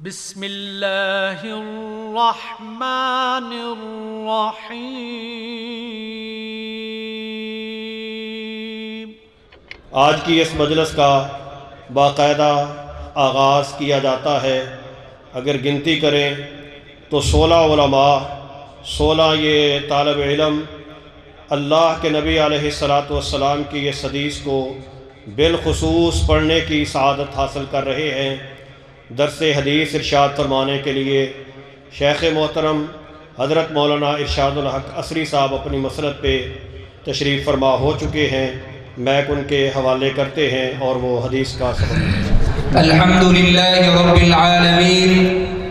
بسم اللہ الرحمن الرحیم۔ آج کی اس مجلس کا باقاعدہ آغاز کیا جاتا ہے۔ اگر گنتی کریں تو 16 علماء، 16 یہ طالب علم اللہ کے نبی علیہ السلام کی اس حدیث کو بالخصوص پڑھنے کی سعادت حاصل کر رہے ہیں۔ درس حدیث ارشاد فرمانے کے لیے شیخ محترم حضرت مولانا ارشاد الحق عصری صاحب اپنی مسرت پہ تشریف فرما ہو چکے ہیں۔ میک ان کے حوالے کرتے ہیں اور وہ حدیث کا سبق۔ الحمدللہ رب العالمین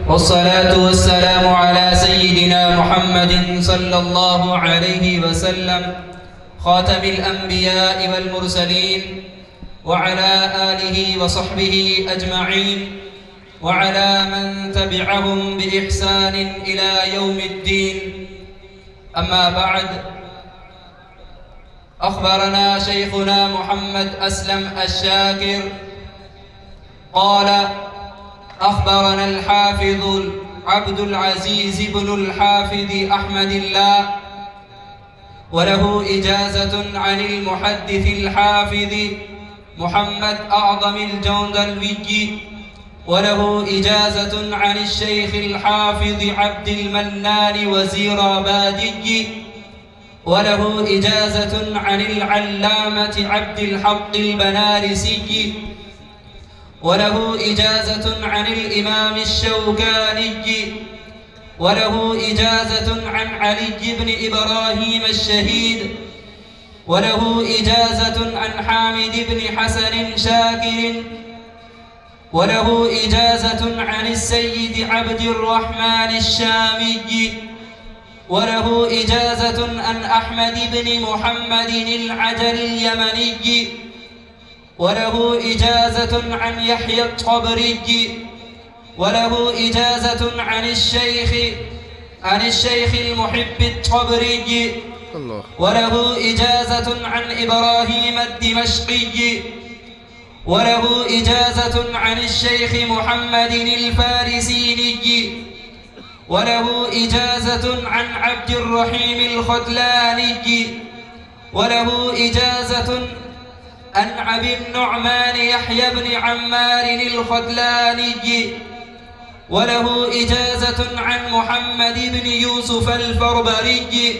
والصلاة والسلام على سیدنا محمد صلی اللہ علیہ وسلم خاتم الانبیاء والمرسلین وعلى آلہ وصحبہ اجمعین وعلى من تبعهم بإحسان إلى يوم الدين. أما بعد، أخبرنا شيخنا محمد أسلم الشاكر قال: أخبرنا الحافظ عبد العزيز بن الحافظ أحمد الله، وله إجازة عن المحدث الحافظ محمد أعظم الجندلوي، وله إجازة عن الشيخ الحافظ عبد المنان وزير آبادي، وله إجازة عن العلامة عبد الحق البنارسي، وله إجازة عن الإمام الشوكاني، وله إجازة عن علي بن إبراهيم الشهيد، وله إجازة عن حامد بن حسن شاكر، وله إجازة عن السيد عبد الرحمن الشامي، وله إجازة عن أحمد بن محمد العجل اليمني، وله إجازة عن يحيى الطبري، وله إجازة عن الشيخ المحب الطبري، وله إجازة عن إبراهيم الدمشقي، وله إجازة عن الشيخ محمد الفارسيني، وله إجازة عن عبد الرحيم الخذلاني، وله إجازة عن أبي النعمان يحيى بن عمار الخذلاني، وله إجازة عن محمد بن يوسف الفربري،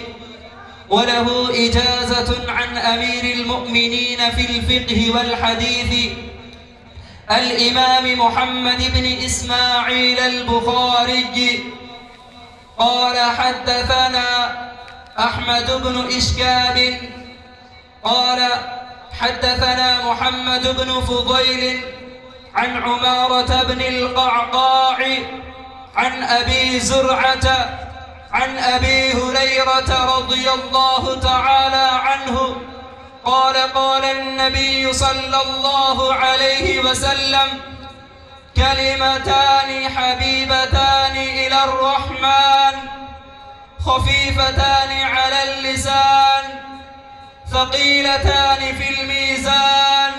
وله إجازة عن أمير المؤمنين في الفقه والحديث الإمام محمد بن إسماعيل البخاري قال: حدثنا أحمد بن إشكاب قال: حدثنا محمد بن فضيل عن عمارة بن القعقاع عن أبي زرعة عن أبي هريرة رضي الله تعالى عنه قال: قال النبي صلى الله عليه وسلم: كلمتان حبيبتان إلى الرحمن خفيفتان على اللسان ثقيلتان في الميزان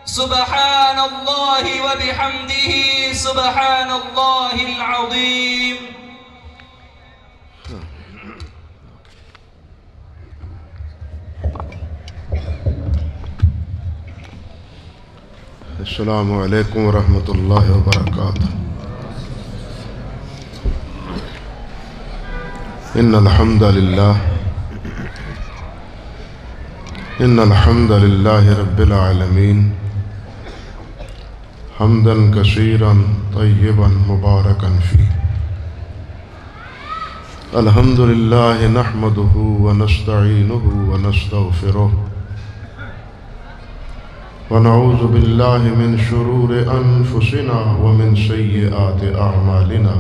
سبحان الله وبحمده سبحان الله العظيم. السلام علیکم ورحمۃ اللہ وبرکاتہ۔ ان الحمد للہ رب العالمین حمدا کثیرا طیبا مبارکا فیہ۔ الحمد للہ نحمدہ ونستعینہ ونستغفرہ ونعوذ باللہ من شرور انفسنا ومن سیئات اعمالنا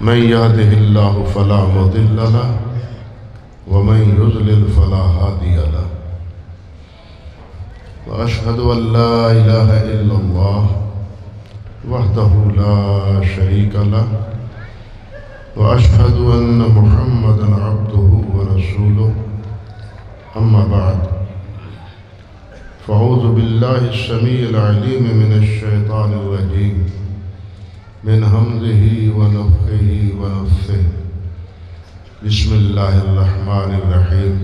من یهده اللہ فلا مضل له ومن يضلل فلا هادي له واشهد ان لا اله الا الله وحده لا شريك له واشهد ان محمدا عبده ورسوله اما بعد فأعوذ بالله السميع العليم من الشيطان الرجيم من همزه ونفخه ونفثه بسم الله الرحمن الرحيم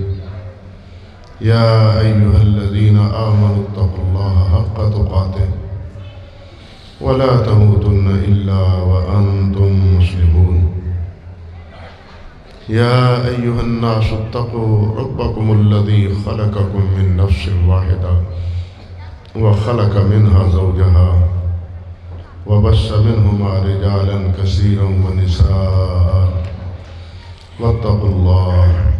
يا أيها الذين آمنوا اتقوا الله حق تقاته ولا تموتن إلا وأنتم مسلمون يا أيها الناس اتقوا ربكم الذي خلقكم من نفس واحدة وخلق منها زوجها وبث منهما رجالا كثيرا ونساء واتقوا الله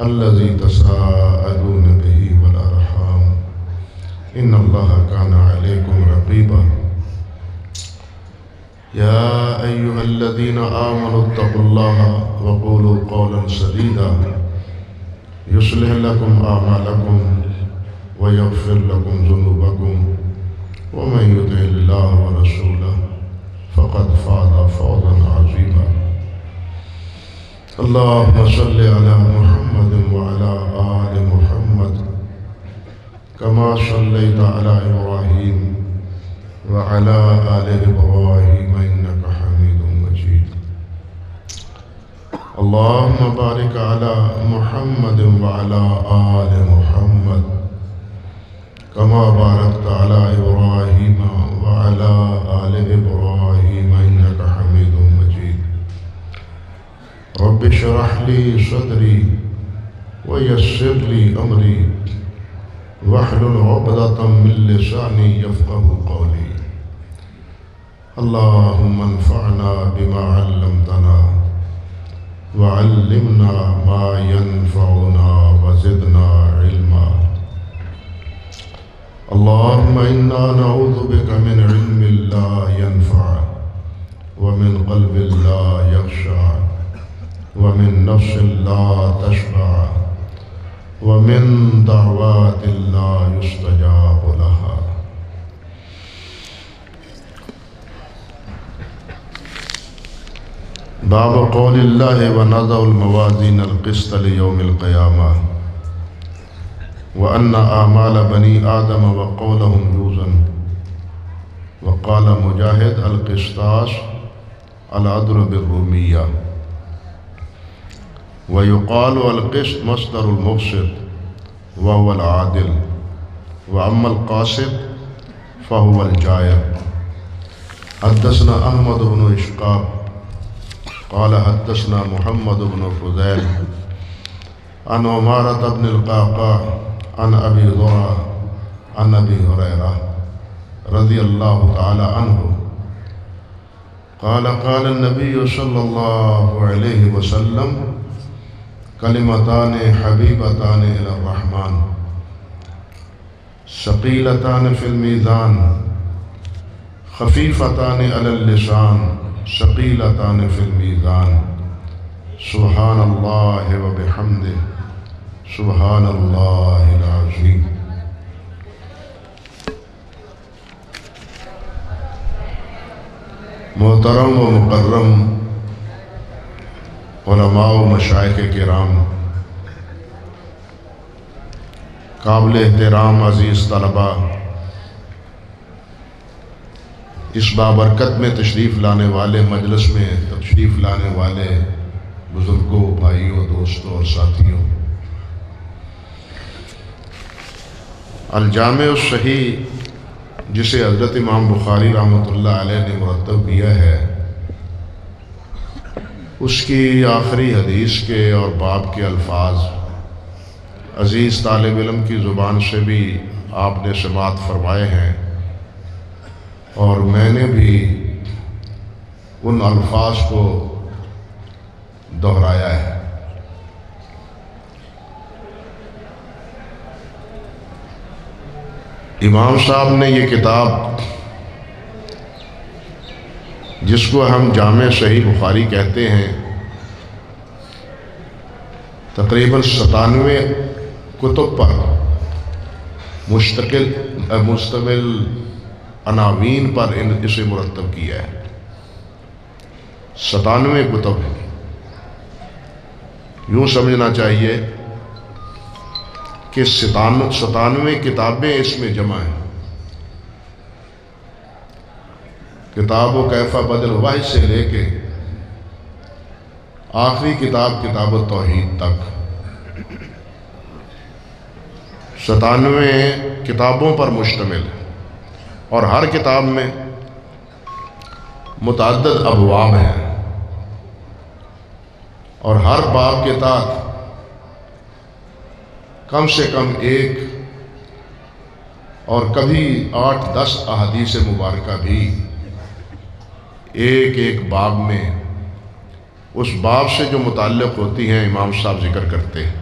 الذي تساءلون به والأرحام إن الله كان عليكم رقيبا يا أيها الذين آمنوا اتقوا الله وقولوا قولا سديدا يصلح لكم أعمالكم ويغفر لكم ذنوبكم ومن يطع الله ورسوله فقد فاز فوزا عظيما اللهم صل على محمد وعلى آل محمد كما صليت على إبراهيم وعلى آل إبراهيم إنك حميد مجيد اللهم بارك على محمد وعلى آل محمد كما باركت على إبراهيم وعلى آل إبراهيم إنك حميد مجيد رب اشرح لي صدري ويسر لي أمري واحلل عقدة من لساني يفقه قولي اللهم انفعنا بما علمتنا وعلمنا ما ينفعنا وزدنا علما اللهم إنا نعوذ بك من علم لا ينفع ومن قلب لا يخشع ومن نفس لا تشبع ومن دعوات لا يستجاب لها باب قول الله ونضع الموازين القسط ليوم القيامة وأن أعمال بني آدم وقولهم يوزن وقال مجاهد القسطاس العدل بالرومية ويقال القسط مصدر المقسط وهو العادل وأما القاسط فهو الجائر حدثنا أحمد بن إشقاق قال حدثنا محمد بن فضيل عن عمارة بن القعقاع عن أبي ذرة عن أبي هريرة رضي الله تعالى عنه قال قال النبي صلى الله عليه وسلم كلمتان حبيبتان إلى الرحمن ثقيلتان في الميزان خفيفتان على اللسان ثقيلتان في الميزان سبحان الله وبحمده سبحان الله العظيم محترم و مکرم علماء و مشائخ کرام، قابل احترام عزیز طلباء، اس بابرکت میں تشریف لانے والے مجلس میں تشریف لانے والے بزرگوں، بھائیوں، دوستوں اور ساتھیوں، الجامع الصحیح جسے حضرت امام بخاری رحمۃ اللہ علیہ نے مرتب کیا ہے، اس کی آخری حدیث کے اور باب کے الفاظ عزیز طالب علم کی زبان سے بھی آپ نے سماعت فرمائے ہیں، اور میں نے بھی ان الفاظ کو دہرایا ہے۔ امام صاحب نے یہ کتاب، جس کو ہم جامع صحیح بخاری کہتے ہیں، تقریباً 97 کتب پر مشتمل عناوین پر اسے مرتب کیا ہے۔ 97 کتب ہیں۔ یوں سمجھنا چاہیے کہ 97 کتابیں اس میں جمع ہیں. کتاب و کیفہ بدل وحی سے لے کے آخری کتاب کتاب التوحید تک 97 کتابوں پر مشتمل ہے، اور ہر کتاب میں متعدد ابواب ہیں، اور ہر باب کے تحت کم سے کم ایک اور کبھی 8-10 احادیث مبارکہ بھی ایک ایک باب میں اس باب سے جو متعلق ہوتی ہیں امام صاحب ذکر کرتے ہیں.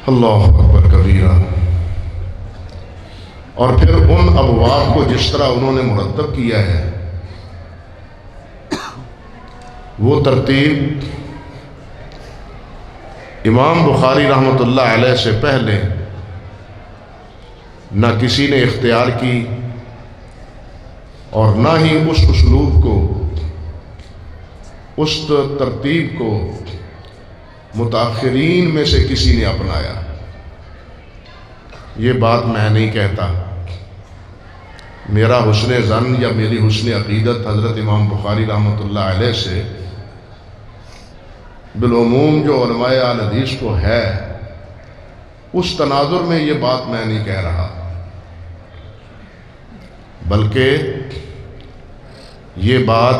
اللہ اکبر کبیرہ. اور پھر ان ابواب کو جس طرح انہوں نے مرتب کیا ہے وہ ترتیب امام بخاری رحمۃ اللہ علیہ سے پہلے نہ کسی نے اختیار کی، اور نہ ہی اس اسلوب کو، اس ترتیب کو متاخرین میں سے کسی نے اپنایا. یہ بات میں نہیں کہتا، میرا حسن ظن یا میری حسن عقیدت حضرت امام بخاری رحمۃ اللہ علیہ سے بالعموم جو علماء اہل حدیث کو ہے، اس تناظر میں یہ بات میں نہیں کہہ رہا، بلکہ یہ بات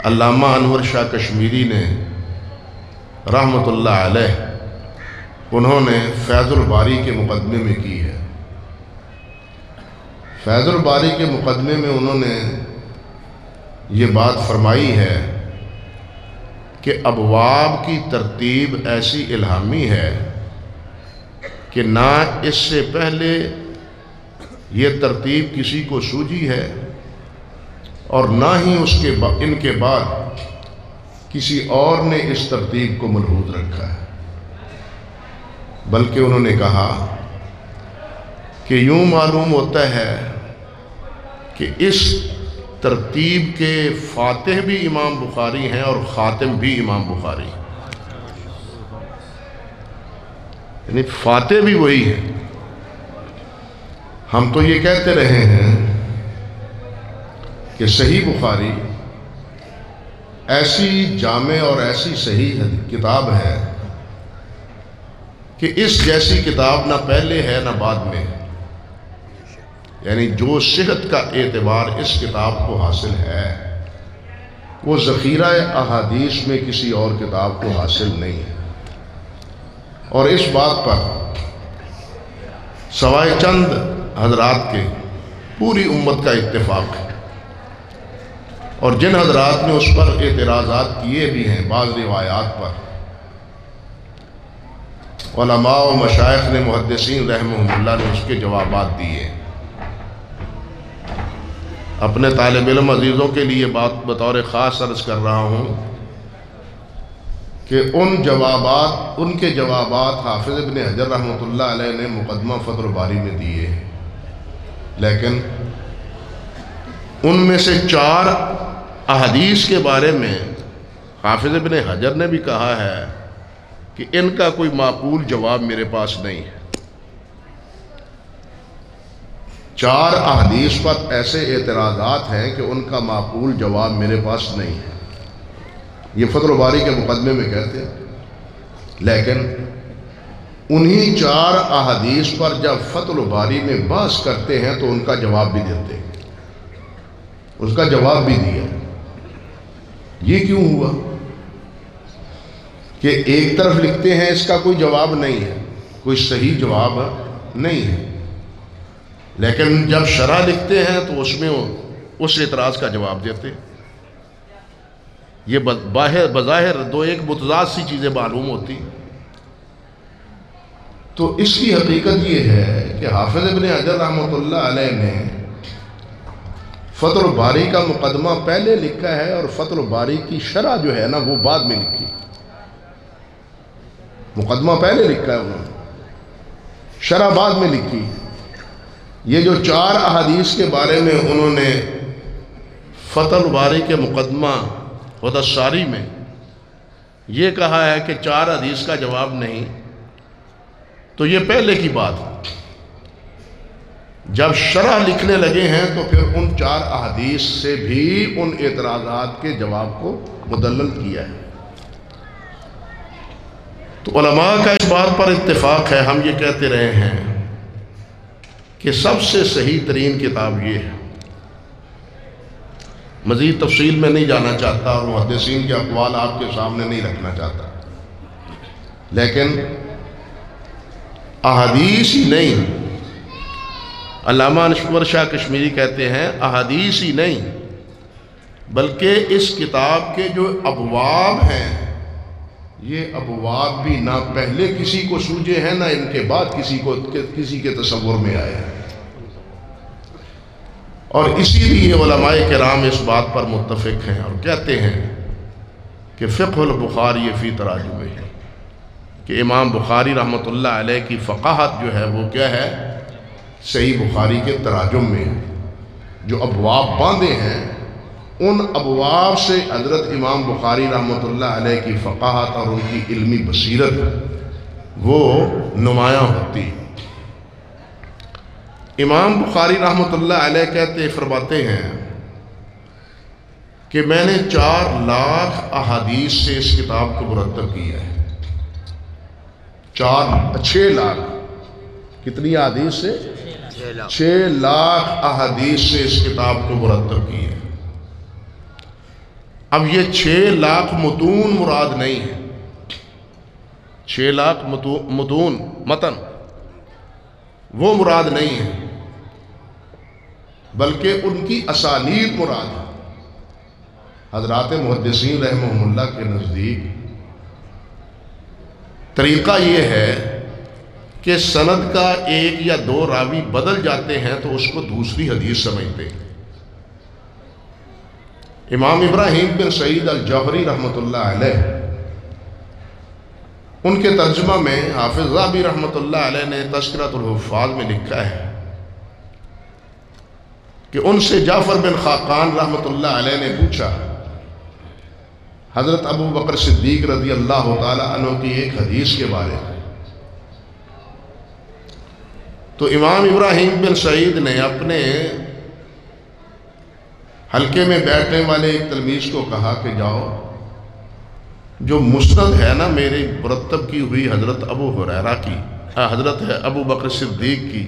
علامہ انور شاہ کشمیری نے رحمۃ اللہ علیہ انہوں نے فیض الباری کے مقدمے میں کی ہے. فیض الباری کے مقدمے میں انہوں نے یہ بات فرمائی ہے کہ ابواب کی ترتیب ایسی الہامی ہے کہ نہ اس سے پہلے یہ ترتیب کسی کو سوجھی ہے، اور نہ ہی ان کے بعد کسی اور نے اس ترتیب کو ملحوظ رکھا ہے. بلکہ انہوں نے کہا کہ یوں معلوم ہوتا ہے کہ اس ترتیب کے فاتح بھی امام بخاری ہیں اور خاتم بھی امام بخاری، یعنی فاتح بھی وہی ہیں. ہم تو یہ کہتے رہے ہیں کہ صحیح بخاری ایسی جامع اور ایسی صحیح کتاب ہے کہ اس جیسی کتاب نہ پہلے ہے نہ بعد میں، یعنی جو صحت کا اعتبار اس کتاب کو حاصل ہے وہ ذخیرہ احادیث میں کسی اور کتاب کو حاصل نہیں ہے. اور اس بات پر سوائے چند حضرات کے پوری امت کا اتفاق ہے، اور جن حضرات نے اس پر اعتراضات کیے بھی ہیں بعض روایات پر، علماء و مشائخ نے، محدثین رحمہم اللہ نے اس کے جوابات دیے. اپنے طالب علم عزیزوں کے لیے بات بطور خاص عرض کر رہا ہوں کہ ان کے جوابات حافظ ابن حجر رحمۃ اللہ علیہ نے مقدمہ فتح الباری میں دیے، لیکن ان میں سے 4 احادیث کے بارے میں حافظ ابن حجر نے بھی کہا ہے کہ ان کا کوئی معقول جواب میرے پاس نہیں ہے. 4 احادیث پر ایسے اعتراضات ہیں کہ ان کا معقول جواب میرے پاس نہیں ہے. یہ فتح الباری کے مقدمے میں کہتے ہیں، لیکن انہی 4 احادیث پر جب فتح الباری میں بحث کرتے ہیں تو ان کا جواب بھی دیتے ہیں. اس کا جواب بھی دیا. یہ کیوں ہوا کہ ایک طرف لکھتے ہیں اس کا کوئی جواب نہیں ہے، کوئی صحیح جواب نہیں ہے، لیکن جب شرح لکھتے ہیں تو اس میں اس اعتراض کا جواب دیتے. یہ بظاہر دو ایک متضاد سی چیزیں معلوم ہوتی. تو اس کی حقیقت یہ ہے کہ حافظ ابن حجر رحمۃ اللہ علیہ نے فتح الباری کا مقدمہ پہلے لکھا ہے اور فتح الباری کی شرح جو ہے نا وہ بعد میں لکھی. مقدمہ پہلے لکھا ہے انہوں نے، شرح بعد میں لکھی. یہ جو 4 احادیث کے بارے میں انہوں نے فتح الباری کے مقدمہ فتح الساری میں یہ کہا ہے کہ 4 حدیث کا جواب نہیں، تو یہ پہلے کی بات۔ جب شرح لکھنے لگے ہیں تو پھر ان 4 احادیث سے بھی ان اعتراضات کے جواب کو مدلل کیا ہے۔ تو علماء کا اس بات پر اتفاق ہے، ہم یہ کہتے رہے ہیں کہ سب سے صحیح ترین کتاب یہ ہے۔ مزید تفصیل میں نہیں جانا چاہتا اور محدثین کے اقوال آپ کے سامنے نہیں رکھنا چاہتا، لیکن احادیث ہی نہیں، علامہ انور شاہ کشمیری کہتے ہیں احادیث ہی نہیں بلکہ اس کتاب کے جو ابواب ہیں، یہ ابواب بھی نہ پہلے کسی کو سوجے ہیں نہ ان کے بعد کسی کے تصور میں آئے ہیں۔ اور اسی لیے علماء کرام اس بات پر متفق ہیں اور کہتے ہیں کہ فقہ البخاری فی تراجمہ ہے، کہ امام بخاری رحمۃ اللہ علیہ کی فقاہت جو ہے وہ کیا ہے؟ صحیح بخاری کے تراجم میں جو ابواب باندھے ہیں، ان ابواب سے حضرت امام بخاری رحمۃ اللہ علیہ کی فقاہت اور ان کی علمی بصیرت وہ نمایاں ہوتی۔ امام بخاری رحمۃ اللہ علیہ فرماتے ہیں کہ میں نے 4 لاکھ احادیث سے اس کتاب کو مرتب کیا ہے۔ 6 لاکھ کتنی احادیث سے؟ 6 لاکھ احادیث سے اس کتاب کو مرتب کیا ہے۔ اب یہ 6 لاکھ متون مراد نہیں ہے، 6 لاکھ متن وہ مراد نہیں ہے، بلکہ ان کی اسانید مراد ہے۔ حضرات محدثین رحمہم اللہ کے نزدیک طریقہ یہ ہے کہ سند کا 1 یا 2 راوی بدل جاتے ہیں تو اس کو دوسری حدیث سمجھتے ہیں۔ امام ابراہیم بن سعید الجوہری رحمۃ اللہ علیہ، ان کے ترجمہ میں حافظ ذہبی رحمۃ اللہ علیہ نے تذکرۃ الحفاظ میں لکھا ہے کہ ان سے جعفر بن خاقان رحمۃ اللہ علیہ نے پوچھا حضرت ابو بکر صدیق رضی اللہ تعالی عنہ کی ایک حدیث کے بارے میں، تو امام ابراہیم بن سعید نے اپنے حلقے میں بیٹھنے والے ایک تلمیذ کو کہا کہ جاؤ، جو مسند ہے نا میری مرتب کی ہوئی حضرت ابو ہریرہ کی، حضرت ابو بکر صدیق کی،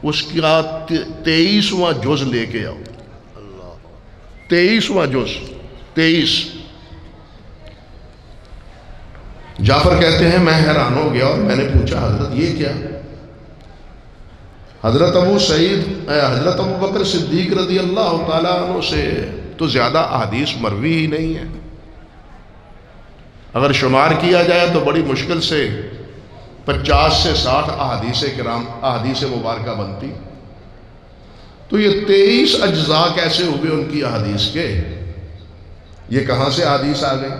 اس کا 23واں جز لے کے آؤ۔ 23واں جز 23۔ جعفر کہتے ہیں میں حیران ہو گیا اور میں نے پوچھا حضرت یہ کیا؟ حضرت ابو بکر صدیق رضی اللہ تعالیٰ عنہ سے تو زیادہ احادیث مروی ہی نہیں ہے، اگر شمار کیا جائے تو بڑی مشکل سے 50 سے 60 احادیث مبارکہ بنتی، تو یہ 23 اجزاء کیسے ہوئے ان کی احادیث کے؟ یہ کہاں سے احادیث آ گئی؟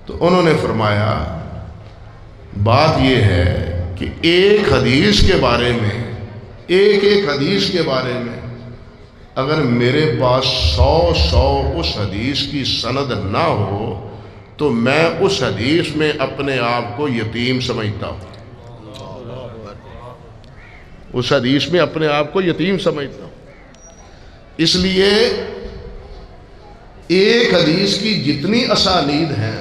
تو انہوں نے فرمایا بات یہ ہے کہ ایک حدیث کے بارے میں، ایک حدیث کے بارے میں اگر میرے پاس 100 اس حدیث کی سند نہ ہو تو میں اس حدیث میں اپنے آپ کو یتیم سمجھتا ہوں، اس حدیث میں اپنے آپ کو یتیم سمجھتا ہوں۔ اس لیے ایک حدیث کی جتنی اسانید ہیں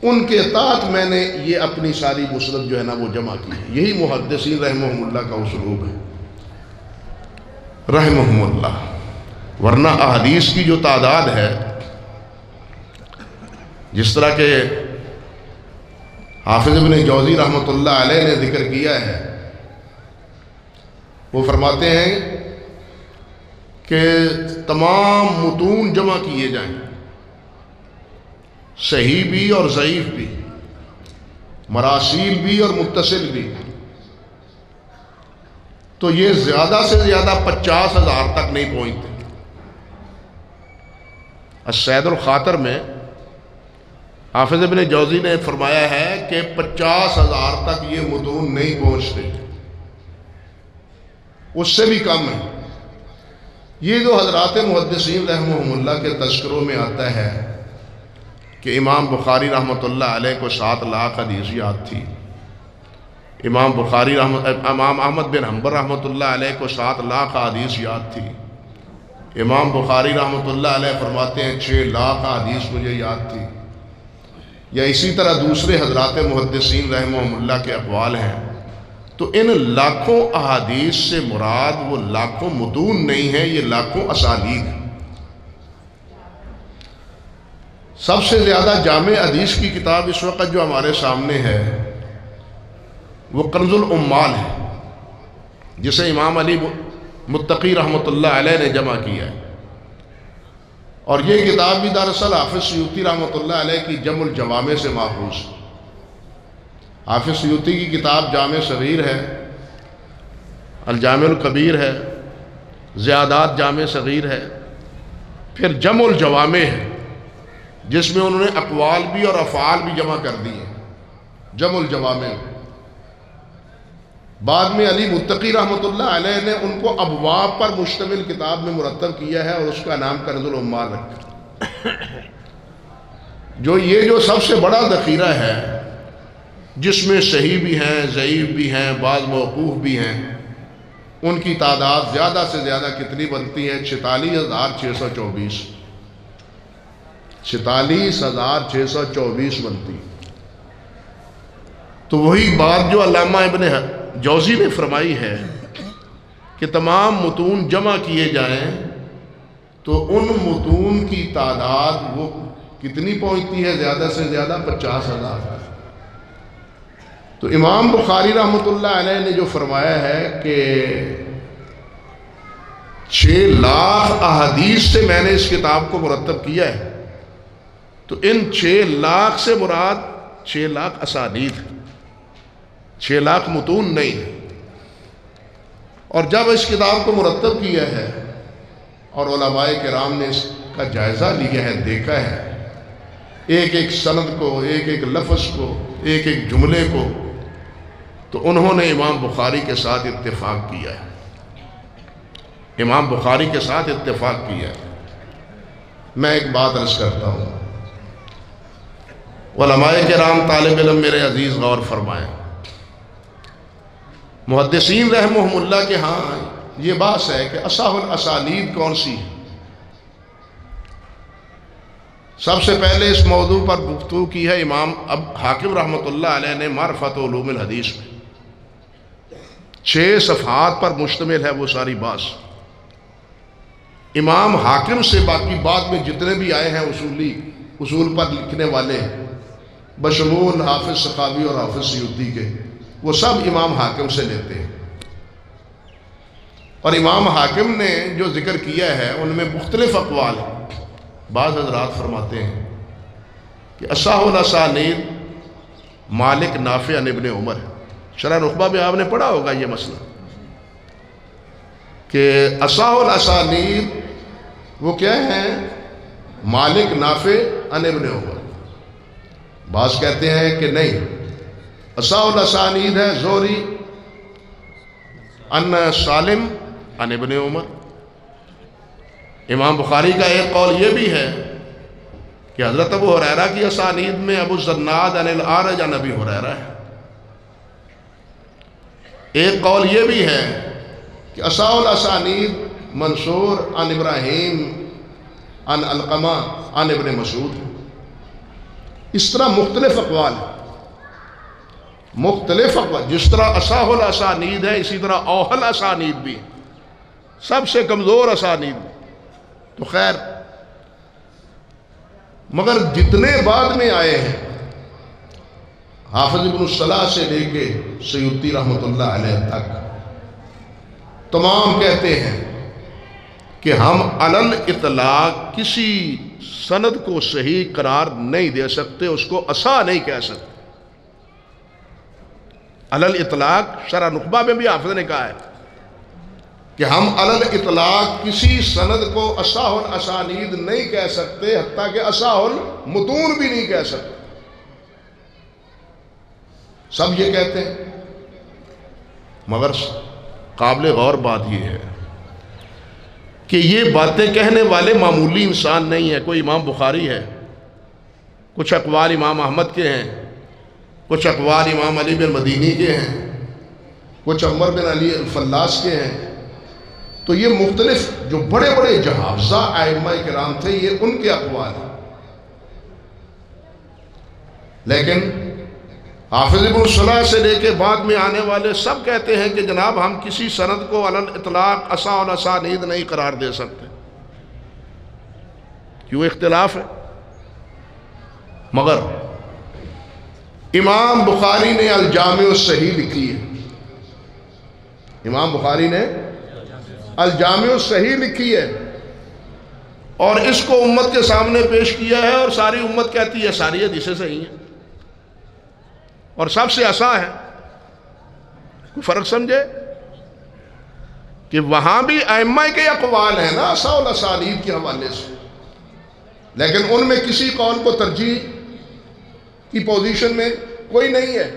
ان کے تحت میں نے یہ اپنی ساری مسند جو ہے نا وہ جمع کی ہے۔ یہی محدثین رحمہم اللہ کا اسلوب ہے رحمہم اللہ، ورنہ احادیث کی جو تعداد ہے، جس طرح کہ حافظ ابن جوزی رحمۃ اللہ علیہ نے ذکر کیا ہے، وہ فرماتے ہیں کہ تمام متون جمع کیے جائیں، صحیح بھی اور ضعیف بھی، مراسیل بھی اور متصل بھی، تو یہ زیادہ سے زیادہ 50,000 تک نہیں پہنچتے۔ السید الخاطر میں حافظ ابن جوزی نے فرمایا ہے کہ 50,000 تک یہ متون نہیں پہنچتے، اس سے بھی کم ہے۔ یہ جو حضرات محدثین رحمہم اللہ کے تذکروں میں آتا ہے کہ امام بخاری رحمۃ اللہ علیہ کو 7 لاکھ حدیث یاد تھی، امام احمد بن حنبل رحمۃ اللہ علیہ کو 7 لاکھ حدیث یاد تھی، امام بخاری رحمۃ اللہ علیہ فرماتے ہیں 6 لاکھ حدیث مجھے یاد تھی، یا اسی طرح دوسرے حضرات محدثین رحمہم اللہ کے اقوال ہیں۔ تو ان لاکھوں احادیث سے مراد وہ لاکھوں متون نہیں ہیں، یہ لاکھوں اسانید ہیں۔ سب سے زیادہ جامع حدیث کی کتاب اس وقت جو ہمارے سامنے ہے وہ کنز العمال ہے، جسے امام علی متقی رحمۃ اللہ علیہ نے جمع کیا ہے، اور یہ کتاب بھی دراصل حافظ سیوطی رحمۃ اللہ علیہ کی جمع الجوامع سے ماخوذ ہے۔ حافظ سیوطی کی کتاب جامع صغیر ہے، الجامع الکبیر ہے، زیادات جامع صغیر ہے، پھر جمع الجوامع ہے جس میں انہوں نے اقوال بھی اور افعال بھی جمع کر دی ہیں، جمع الجوامع۔ بعد میں علی متقی رحمۃ اللہ علیہ نے ان کو ابواب پر مشتمل کتاب میں مرتب کیا ہے اور اس کا نام کنز العمال رکھا۔ جو سب سے بڑا ذخیرہ ہے، جس میں صحیح بھی ہیں، ضعیف بھی ہیں، بعض موقوف بھی ہیں، ان کی تعداد زیادہ سے زیادہ کتنی بنتی ہے؟ 46,624 46,624 بنتی۔ تو وہی بات جو علامہ ابن جوزی نے فرمائی ہے کہ تمام متون جمع کیے جائیں تو ان متون کی تعداد وہ کتنی پہنچتی ہے؟ زیادہ سے زیادہ 50,000۔ تو امام بخاری رحمۃ اللہ علیہ نے جو فرمایا ہے کہ 6 لاکھ احادیث سے میں نے اس کتاب کو مرتب کیا ہے، تو ان 6 لاکھ سے مراد 6 لاکھ اسانید، 6 لاکھ متون نہیں ہے۔ اور جب اس کتاب کو مرتب کیا ہے اور علماء کرام نے اس کا جائزہ لیا ہے، دیکھا ہے ایک ایک سند کو، ایک ایک لفظ کو، ایک ایک جملے کو، تو انہوں نے امام بخاری کے ساتھ اتفاق کیا ہے، امام بخاری کے ساتھ اتفاق کیا ہے۔ میں ایک بات عرض کرتا ہوں، علماء کرام، طالب علم میرے عزیز غور فرمائیں، محدثین رحمہم اللہ کے ہاں یہ بات ہے کہ اصح الاسانید کون سی ہے۔ سب سے پہلے اس موضوع پر گفتگو کی ہے امام حاکم رحمۃ اللہ علیہ نے معرفت علوم الحدیث میں، 6 صفحات پر مشتمل ہے وہ ساری بات۔ امام حاکم سے باقی بعد میں جتنے بھی آئے ہیں اصول پر لکھنے والے، بشمول حافظ سخاوی اور حافظ سیوطی کے، وہ سب امام حاکم سے لیتے ہیں۔ اور امام حاکم نے جو ذکر کیا ہے ان میں مختلف اقوال ہیں۔ بعض حضرات فرماتے ہیں کہ اصح الاسانید مالک نافع عن ابن عمر ہے۔ شرح نخبہ میں آپ نے پڑھا ہوگا یہ مسئلہ کہ اصح الاسانید وہ کیا ہیں؟ مالک نافع عن ابن عمر۔ بعض کہتے ہیں کہ نہیں، اصح الاسانید ہے زہری ان سالم عن ابن عمر۔ امام بخاری کا ایک قول یہ بھی ہے کہ حضرت ابو ہریرہ کی اسانید میں ابو الزناد عن الاعرج عن ابی ہریرہ ہے۔ ایک قول یہ بھی ہے کہ اصح الاسانید منصور عن ابراہیم عن علقمہ عن ابن مسعود۔ اس طرح مختلف اقوال ہیں، مختلف اقوال، جس طرح اصح الاسانید ہے اسی طرح اوہل اسانید بھی ہیں، سب سے کمزور اسانید بھی۔ تو خیر، مگر جتنے بعد میں آئے ہیں حافظ ابن الصلاح سے لے کے سیوطی رحمۃ اللہ علیہ تک، تمام کہتے ہیں کہ ہم علی الاطلاق کسی سند کو صحیح قرار نہیں دے سکتے، اس کو اصح نہیں کہہ سکتے۔ علی الاطلاق شرح نخبہ میں بھی حافظ نے کہا ہے کہ ہم علی الاطلاق کسی سند کو اصح الاسانید نہیں کہہ سکتے، حتیٰ کہ اصح المتون بھی نہیں کہہ سکتے۔ سب یہ کہتے ہیں، مگر قابل غور بات یہ ہے کہ یہ باتیں کہنے والے معمولی انسان نہیں ہے۔ کوئی امام بخاری ہے کچھ اقوال امام احمد کے ہیں، کچھ اقوال امام علی بن مدینی کے ہیں، کچھ عمر بن علی الفلاس کے ہیں. تو یہ مختلف جو بڑے بڑے جہابزہ ائمہ کرام تھے یہ ان کے اقوال ہیں. لیکن حافظ ابن صلاح سے لے کے بعد میں آنے والے سب کہتے ہیں کہ جناب ہم کسی سند کو علی الاطلاق اسانید نہیں قرار دے سکتے. کیوں؟ اختلاف ہے. مگر امام بخاری نے الجامع الصحیح لکھی ہے. امام بخاری نے الجامع الصحیح لکھی ہے اور اس کو امت کے سامنے پیش کیا ہے، اور ساری امت کہتی ہے ساری حدیثیں صحیح ہیں اور سب سے آسان ہے. کوئی فرق سمجھے کہ وہاں بھی ائمہ کے اقوال ہیں نا اصح الاسانید کے حوالے سے، لیکن ان میں کسی قول کو ترجیح کی پوزیشن میں کوئی نہیں ہے.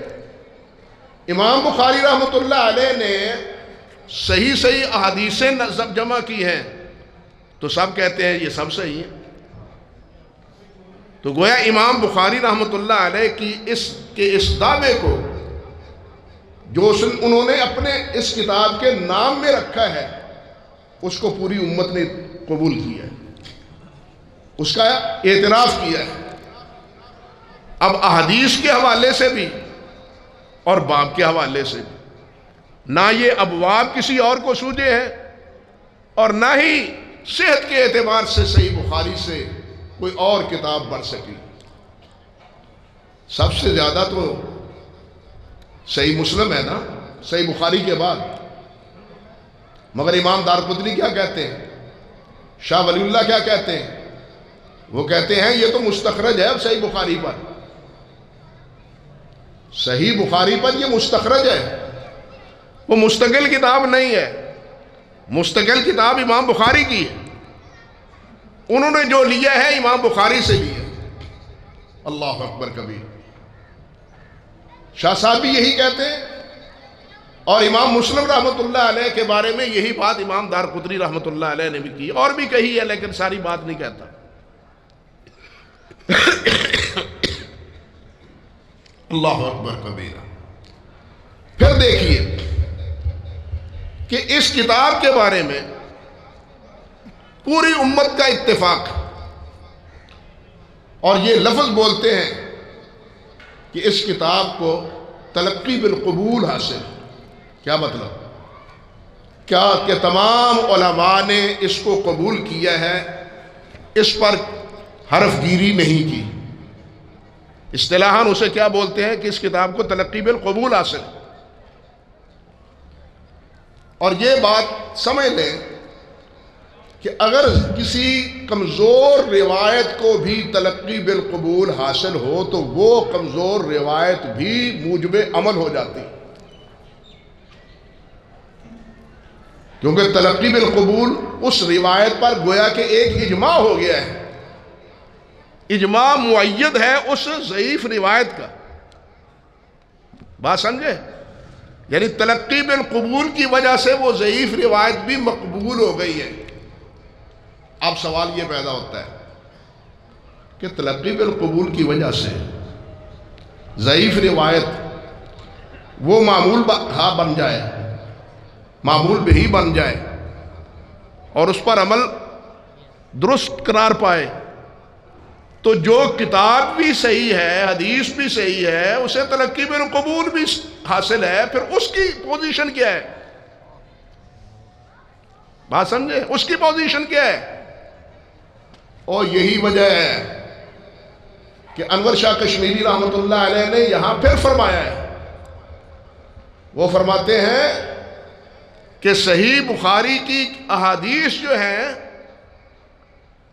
امام بخاری رحمۃ اللہ علیہ نے صحیح احادیثیں جمع کی ہیں تو سب کہتے ہیں یہ سب صحیح ہیں. تو گویا امام بخاری رحمۃ اللہ علیہ کی اس دعوے کو جو انہوں نے اپنے اس کتاب کے نام میں رکھا ہے اس کو پوری امت نے قبول کیا ہے، اس کا اعتراف کیا ہے. اب احادیث کے حوالے سے بھی اور باب کے حوالے سے بھی نہ یہ ابواب کسی اور کو سوجے ہیں اور نہ ہی صحت کے اعتبار سے صحیح بخاری سے کوئی اور کتاب بڑھ سکی. سب سے زیادہ تو صحیح مسلم ہے نا صحیح بخاری کے بعد. مگر امام دارقطنی کیا کہتے ہیں، شاہ ولی اللہ کیا کہتے ہیں؟ وہ کہتے ہیں یہ تو مستخرج ہے اب صحیح بخاری پر. صحیح بخاری پر یہ مستخرج ہے، وہ مستقل کتاب نہیں ہے. مستقل کتاب امام بخاری کی ہے، انہوں نے جو لیا ہے امام بخاری سے لیا. اللہ اکبر کبیر. شاہ صاحب بھی یہی کہتے ہیں اور امام مسلم رحمۃ اللہ علیہ کے بارے میں یہی بات امام دارقطنی رحمۃ اللہ علیہ نے بھی کی اور بھی کہی ہے، لیکن ساری بات نہیں کہتا. اللہ اکبر کبیرہ. پھر دیکھیے کہ اس کتاب کے بارے میں پوری امت کا اتفاق اور یہ لفظ بولتے ہیں کہ اس کتاب کو تلقی بالقبول حاصل. کیا مطلب؟ کیا کہ تمام علماء نے اس کو قبول کیا ہے، اس پر حرف گیری نہیں کی. اصطلاحاً اسے کیا بولتے ہیں کہ اس کتاب کو تلقی بالقبول حاصل. اور یہ بات سمجھ لیں کہ اگر کسی کمزور روایت کو بھی تلقی بالقبول حاصل ہو تو وہ کمزور روایت بھی موجب عمل ہو جاتی، کیونکہ تلقی بالقبول اس روایت پر گویا کہ ایک اجماع ہو گیا ہے. اجماع معید ہے اس ضعیف روایت کا. بات سمجھے؟ یعنی تلقی بالقبول کی وجہ سے وہ ضعیف روایت بھی مقبول ہو گئی ہے. اب سوال یہ پیدا ہوتا ہے کہ تلقی بالقبول کی وجہ سے ضعیف روایت وہ معمول بن جائے، معمول بھی بن جائے اور اس پر عمل درست قرار پائے، تو جو کتاب بھی صحیح ہے، حدیث بھی صحیح ہے، اسے تلقی بالقبول بھی حاصل ہے، پھر اس کی پوزیشن کیا ہے؟ بات سمجھے؟ اس کی پوزیشن کیا ہے؟ اور یہی وجہ ہے کہ انور شاہ کشمیری رحمۃ اللہ علیہ نے یہاں پھر فرمایا ہے. وہ فرماتے ہیں کہ صحیح بخاری کی احادیث جو ہیں،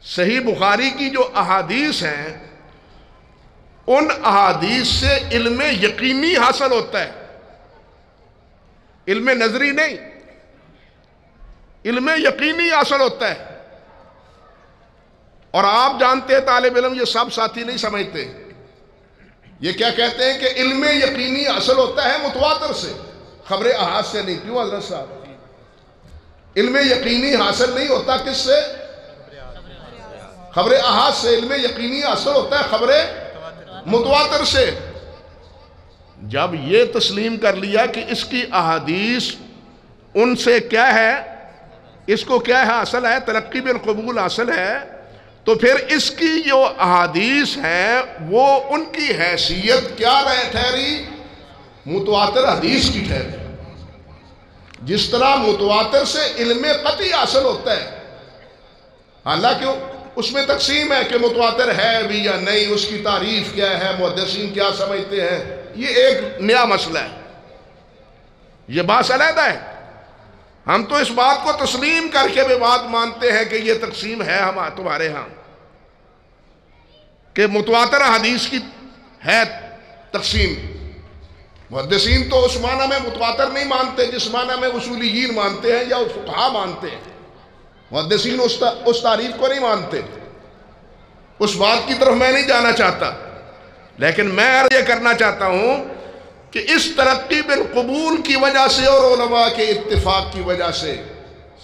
صحیح بخاری کی جو احادیث ہیں، ان احادیث سے علم یقینی حاصل ہوتا ہے، علم نظری نہیں، علم یقینی حاصل ہوتا ہے. اور آپ جانتے ہیں طالب علم یہ سب ساتھی نہیں سمجھتے. یہ کیا کہتے ہیں کہ علم یقینی حاصل ہوتا ہے متواتر سے، خبر احاد سے نہیں. کیوں حضرت صاحب؟ علم یقینی حاصل نہیں ہوتا کس سے؟ خبر احاد سے. علم یقینی حاصل ہوتا ہے خبر متواتر سے جب یہ تسلیم کر لیا کہ اس کی احادیث ان سے کیا ہے، اس کو کیا ہے حاصل ہے، تلقی بالقبول حاصل ہے، تو پھر اس کی جو احادیث ہیں وہ ان کی حیثیت کیا ٹھہری؟ متواتر حدیث کی ٹھہری۔ جس طرح متواتر سے علم قطعی حاصل ہوتا ہے، حالانکہ اس میں تقسیم ہے کہ متواتر ہے بھی یا نہیں، اس کی تعریف کیا ہے، محدثین کیا سمجھتے ہیں، یہ ایک نیا مسئلہ ہے، یہ بات علیحدہ ہے۔ ہم تو اس بات کو تسلیم کر کے بھی بات مانتے ہیں کہ یہ تقسیم ہے تمہارے ہاں، کہ متواتر حدیث کی ہے تقسیم۔ محدثین تو اس معنی میں متواتر نہیں مانتے جس معنی میں اصولیین مانتے ہیں یا فقہا مانتے ہیں، محدثین اس تعریف کو نہیں مانتے۔ اس بات کی طرف میں نہیں جانا چاہتا، لیکن میں یہ کرنا چاہتا ہوں کہ اس ترقی بالقبول کی وجہ سے اور علماء کے اتفاق کی وجہ سے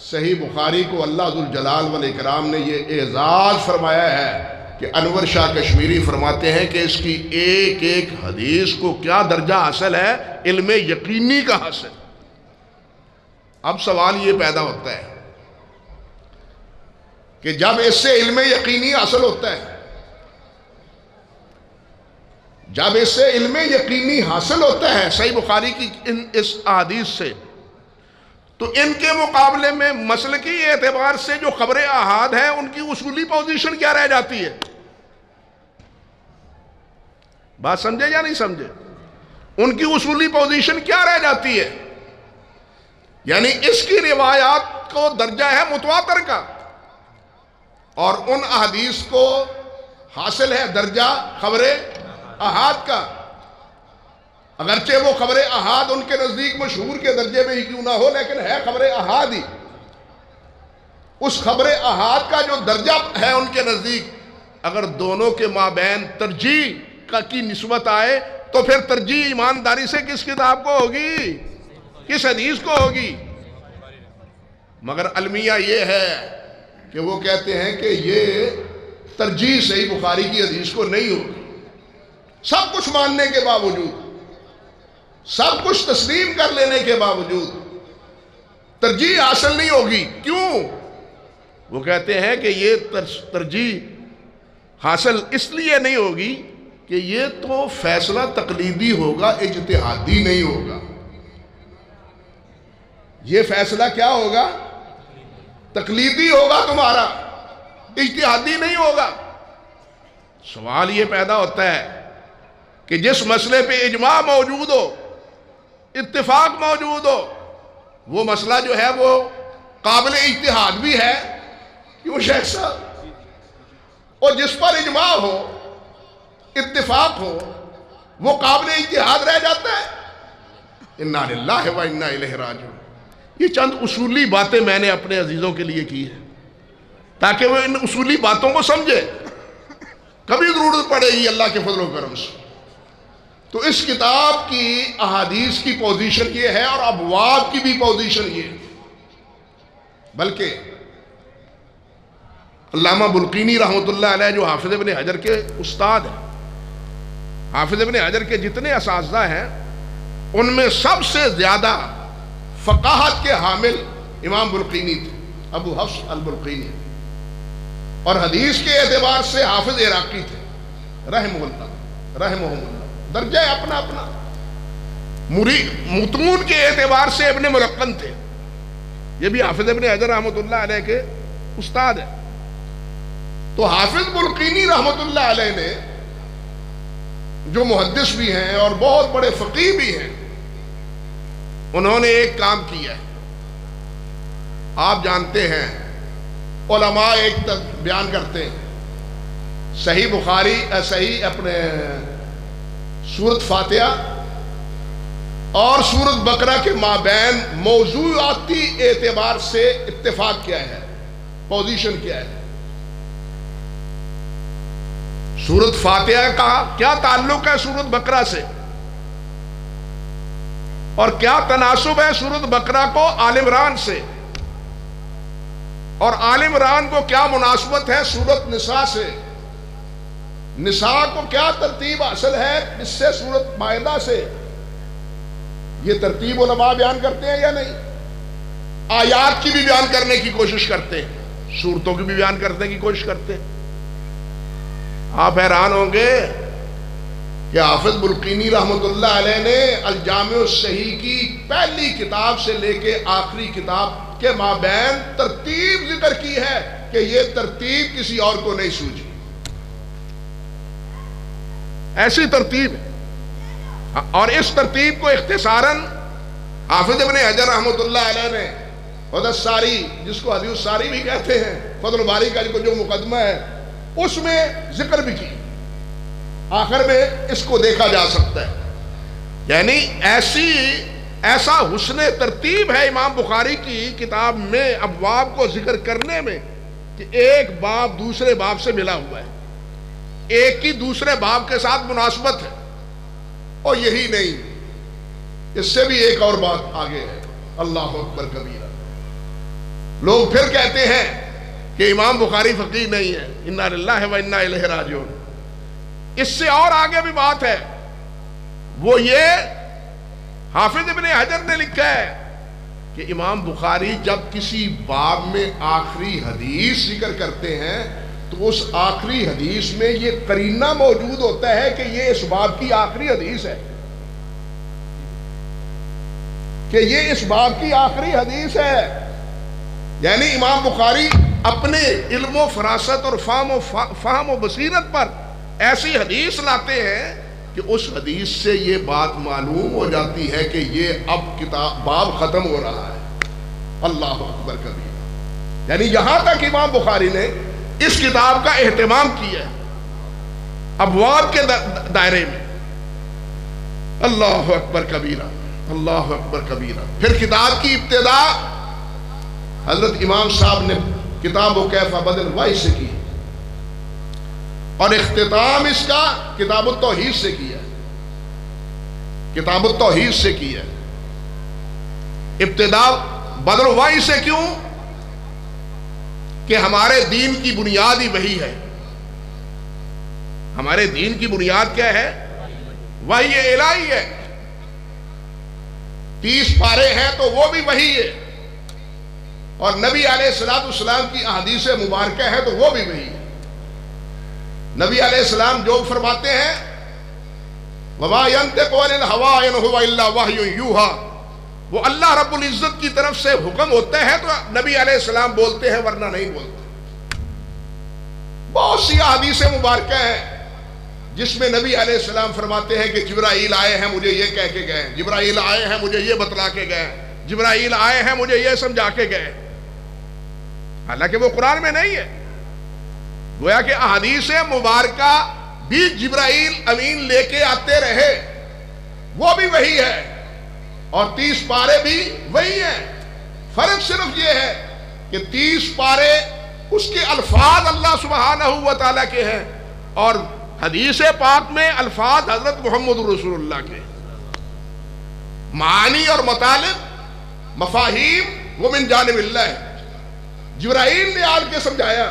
صحیح بخاری کو اللہ ذوالجلال والاکرام نے یہ اعزاز فرمایا ہے کہ انور شاہ کشمیری فرماتے ہیں کہ اس کی ایک ایک حدیث کو کیا درجہ حاصل ہے؟ علم یقینی کا حاصل۔ اب سوال یہ پیدا ہوتا ہے کہ جب اس سے علم یقینی حاصل ہوتا ہے، جب اس سے علم یقینی حاصل ہوتا ہے صحیح بخاری کی اس احادیث سے، تو ان کے مقابلے میں مسلکی اعتبار سے جو خبر احاد ہے ان کی اصولی پوزیشن کیا رہ جاتی ہے؟ بات سمجھے یا نہیں سمجھے؟ ان کی اصولی پوزیشن کیا رہ جاتی ہے؟ یعنی اس کی روایات کو درجہ ہے متواتر کا، اور ان احادیث کو حاصل ہے درجہ خبر احاد کا، اگرچہ وہ خبر احاد ان کے نزدیک مشہور کے درجے میں ہی کیوں نہ ہو، لیکن ہے خبر احاد ہی۔ اس خبر احاد کا جو درجہ ہے ان کے نزدیک، اگر دونوں کے مابین ترجیح کی نسبت آئے تو پھر ترجیح ایمانداری سے کس کتاب کو ہوگی؟ کس حدیث کو ہوگی؟ مگر المیہ یہ ہے کہ وہ کہتے ہیں کہ یہ ترجیح صحیح بخاری کی حدیث کو نہیں ہوگی۔ سب کچھ ماننے کے باوجود، سب کچھ تسلیم کر لینے کے باوجود ترجیح حاصل نہیں ہوگی۔ کیوں؟ وہ کہتے ہیں کہ یہ ترجیح حاصل اس لیے نہیں ہوگی کہ یہ تو فیصلہ تقلیدی ہوگا، اجتہادی نہیں ہوگا۔ یہ فیصلہ کیا ہوگا؟ تقلیدی ہوگا تمہارا، اجتہادی نہیں ہوگا۔ سوال یہ پیدا ہوتا ہے کہ جس مسئلے پہ اجماع موجود ہو، اتفاق موجود ہو، وہ مسئلہ جو ہے وہ قابل اجتہاد بھی ہے، کیوں شیخ صاحب؟ اور جس پر اجماع ہو، اتفاق ہو، وہ قابل اجتہاد رہ جاتا ہے۔ انا للہ و انا الیہ راجعون۔ یہ چند اصولی باتیں میں نے اپنے عزیزوں کے لیے کی ہیں تاکہ وہ ان اصولی باتوں کو سمجھے، کبھی ضرورت پڑے گی اللہ کے فضل و کرم سے۔ تو اس کتاب کی احادیث کی پوزیشن یہ ہے اور ابواب کی بھی پوزیشن یہ ہے، بلکہ علامہ بلقینی رحمۃ اللہ علیہ جو حافظ ابن حجر کے استاد ہیں، حافظ ابن حجر کے جتنے اساتذہ ہیں ان میں سب سے زیادہ فقاہت کے حامل امام بلقینی تھے، ابو حفص البلقینی، اور حدیث کے اعتبار سے حافظ عراقی تھے رحمہ اللہ، درجہ اپنا اپنا۔ متون کے اعتبار سے ابن ملقن تھے، یہ بھی حافظ ابن حجر رحمۃ اللہ علیہ کے استاد ہیں۔ تو حافظ بلقینی رحمۃ اللہ علیہ نے جو محدث بھی ہیں اور بہت بڑے فقیہ بھی ہیں، انہوں نے ایک کام کیا ہے۔ آپ جانتے ہیں علماء ایک بیان کرتے ہیں صحیح بخاری صحیح اپنے سورت فاتحہ اور سورت بقرہ کے مابین موضوعاتی اعتبار سے اتفاق کیا ہے، پوزیشن کیا ہے۔ سورت فاتحہ کا کیا تعلق ہے سورت بقرہ سے، اور کیا تناسب ہے سورت بقرہ کو آل عمران سے، اور آل عمران کو کیا مناسبت ہے سورت نساء سے۔ نساء کو کیا ترتیب حاصل ہے اس سے سورۃ مائدہ سے، یہ ترتیب علماء بیان کرتے ہیں یا نہیں؟ آیات کی بھی بیان کرنے کی کوشش کرتے ہیں، سورتوں کی بھی بیان کرنے کی کوشش کرتے ہیں۔ آپ حیران ہوں گے کہ حافظ بلقینی رحمۃ اللہ علیہ نے الجامع الصحیح کی پہلی کتاب سے لے کے آخری کتاب کے مابین ترتیب ذکر کی ہے کہ یہ ترتیب کسی اور کو نہیں سوجی، ایسی ترتیب ہے۔ اور اس ترتیب کو اختصاراً حافظ ابن حجر رحمۃ اللہ علیہ نے حدیث ساری، جس کو حدیث ساری بھی کہتے ہیں، فتح الباری کا جو مقدمہ ہے اس میں ذکر بھی کی، آخر میں اس کو دیکھا جا سکتا ہے۔ یعنی ایسا حسن ترتیب ہے امام بخاری کی کتاب میں ابواب کو ذکر کرنے میں کہ ایک باب دوسرے باب سے ملا ہوا ہے، ایک کی دوسرے باب کے ساتھ مناسبت ہے۔ اور یہی نہیں، اس سے بھی ایک اور بات آگے ہے، اللہ اکبر کبیرہ۔ لوگ پھر کہتے ہیں کہ امام بخاری فقیہ نہیں ہے، انا للہ و انا الیہ راجعون۔ اس سے اور آگے بھی بات ہے، وہ یہ حافظ ابن حجر نے لکھا ہے کہ امام بخاری جب کسی باب میں آخری حدیث ذکر کرتے ہیں تو اس آخری حدیث میں یہ قرینہ موجود ہوتا ہے کہ یہ اس باب کی آخری حدیث ہے، کہ یہ اس باب کی آخری حدیث ہے۔ یعنی امام بخاری اپنے علم و فراست اور فہم و بصیرت پر ایسی حدیث لاتے ہیں کہ اس حدیث سے یہ بات معلوم ہو جاتی ہے کہ یہ اب کتاب باب ختم ہو رہا ہے۔ اللہ اکبر کبیر۔ یعنی یہاں تک امام بخاری نے اس کتاب کا اہتمام کیا ہے ابواب کے دائرے میں۔ اللہ اکبر کبیرہ، اللہ اکبر کبیرہ۔ پھر کتاب کی ابتدا حضرت امام صاحب نے کتاب و کیفہ بدل وائی سے کی، اور اختتام اس کا کتاب التوحید سے کیا ہے، کتاب التوحید سے کیا ہے۔ ابتدا بدل وائی سے کیوں؟ کہ ہمارے دین کی بنیاد ہی وہی ہے۔ ہمارے دین کی بنیاد کیا ہے؟ وحی الہی ہے۔ 30 پارے ہیں تو وہ بھی وحی ہے، اور نبی علیہ السلام کی احادیث مبارکہ ہے تو وہ بھی وحی ہے۔ نبی علیہ السلام جو فرماتے ہیں وَمَا يَنْتِقُ عَنِ الْهَوَىٰ إِنْ هُوَ إِلَّا وَحْيٌ يُوحَىٰ، وہ اللہ رب العزت کی طرف سے حکم ہوتا ہے تو نبی علیہ السلام بولتے ہیں، ورنہ نہیں بولتے۔ بہت سی احادیث مبارکہ ہیں جس میں نبی علیہ السلام فرماتے ہیں کہ جبرائیل آئے ہیں مجھے یہ کہہ کے گئے، جبرائیل آئے ہیں مجھے یہ بتلا کے گئے، جبرائیل آئے ہیں مجھے یہ سمجھا کے گئے، حالانکہ وہ قرآن میں نہیں ہے۔ گویا کہ احادیث مبارکہ بھی جبرائیل امین لے کے آتے رہے، وہ بھی وہی ہے، اور 30 پارے بھی وہی ہیں۔ فرق صرف یہ ہے کہ 30 پارے اس کے الفاظ اللہ سبحانہ و تعالیٰ کے ہیں، اور حدیث پاک میں الفاظ حضرت محمد رسول اللہ کے، معانی اور مطالب مفاہیم وہ من جانب اللہ ہے۔ جبرائیل نے آل کے سمجھایا،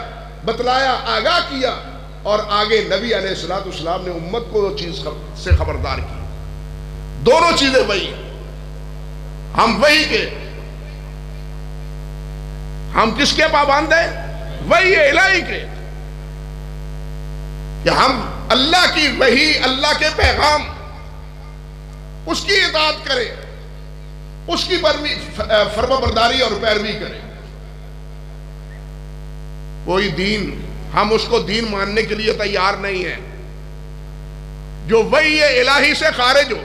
بتلایا، آگاہ کیا، اور آگے نبی علیہ السلام نے امت کو چیز سے خبردار کی۔ دونوں چیزیں وہی ہیں۔ ہم وہی کے، ہم کس کے پابند ہیں؟ وہی الہی کے، کہ ہم اللہ کی وحی، اللہ کے پیغام، اس کی اطاعت کریں، اس کی فرما برداری اور پیروی کریں۔ کوئی دین ہم اس کو دین ماننے کے لیے تیار نہیں ہیں جو وحی الہی سے خارج ہو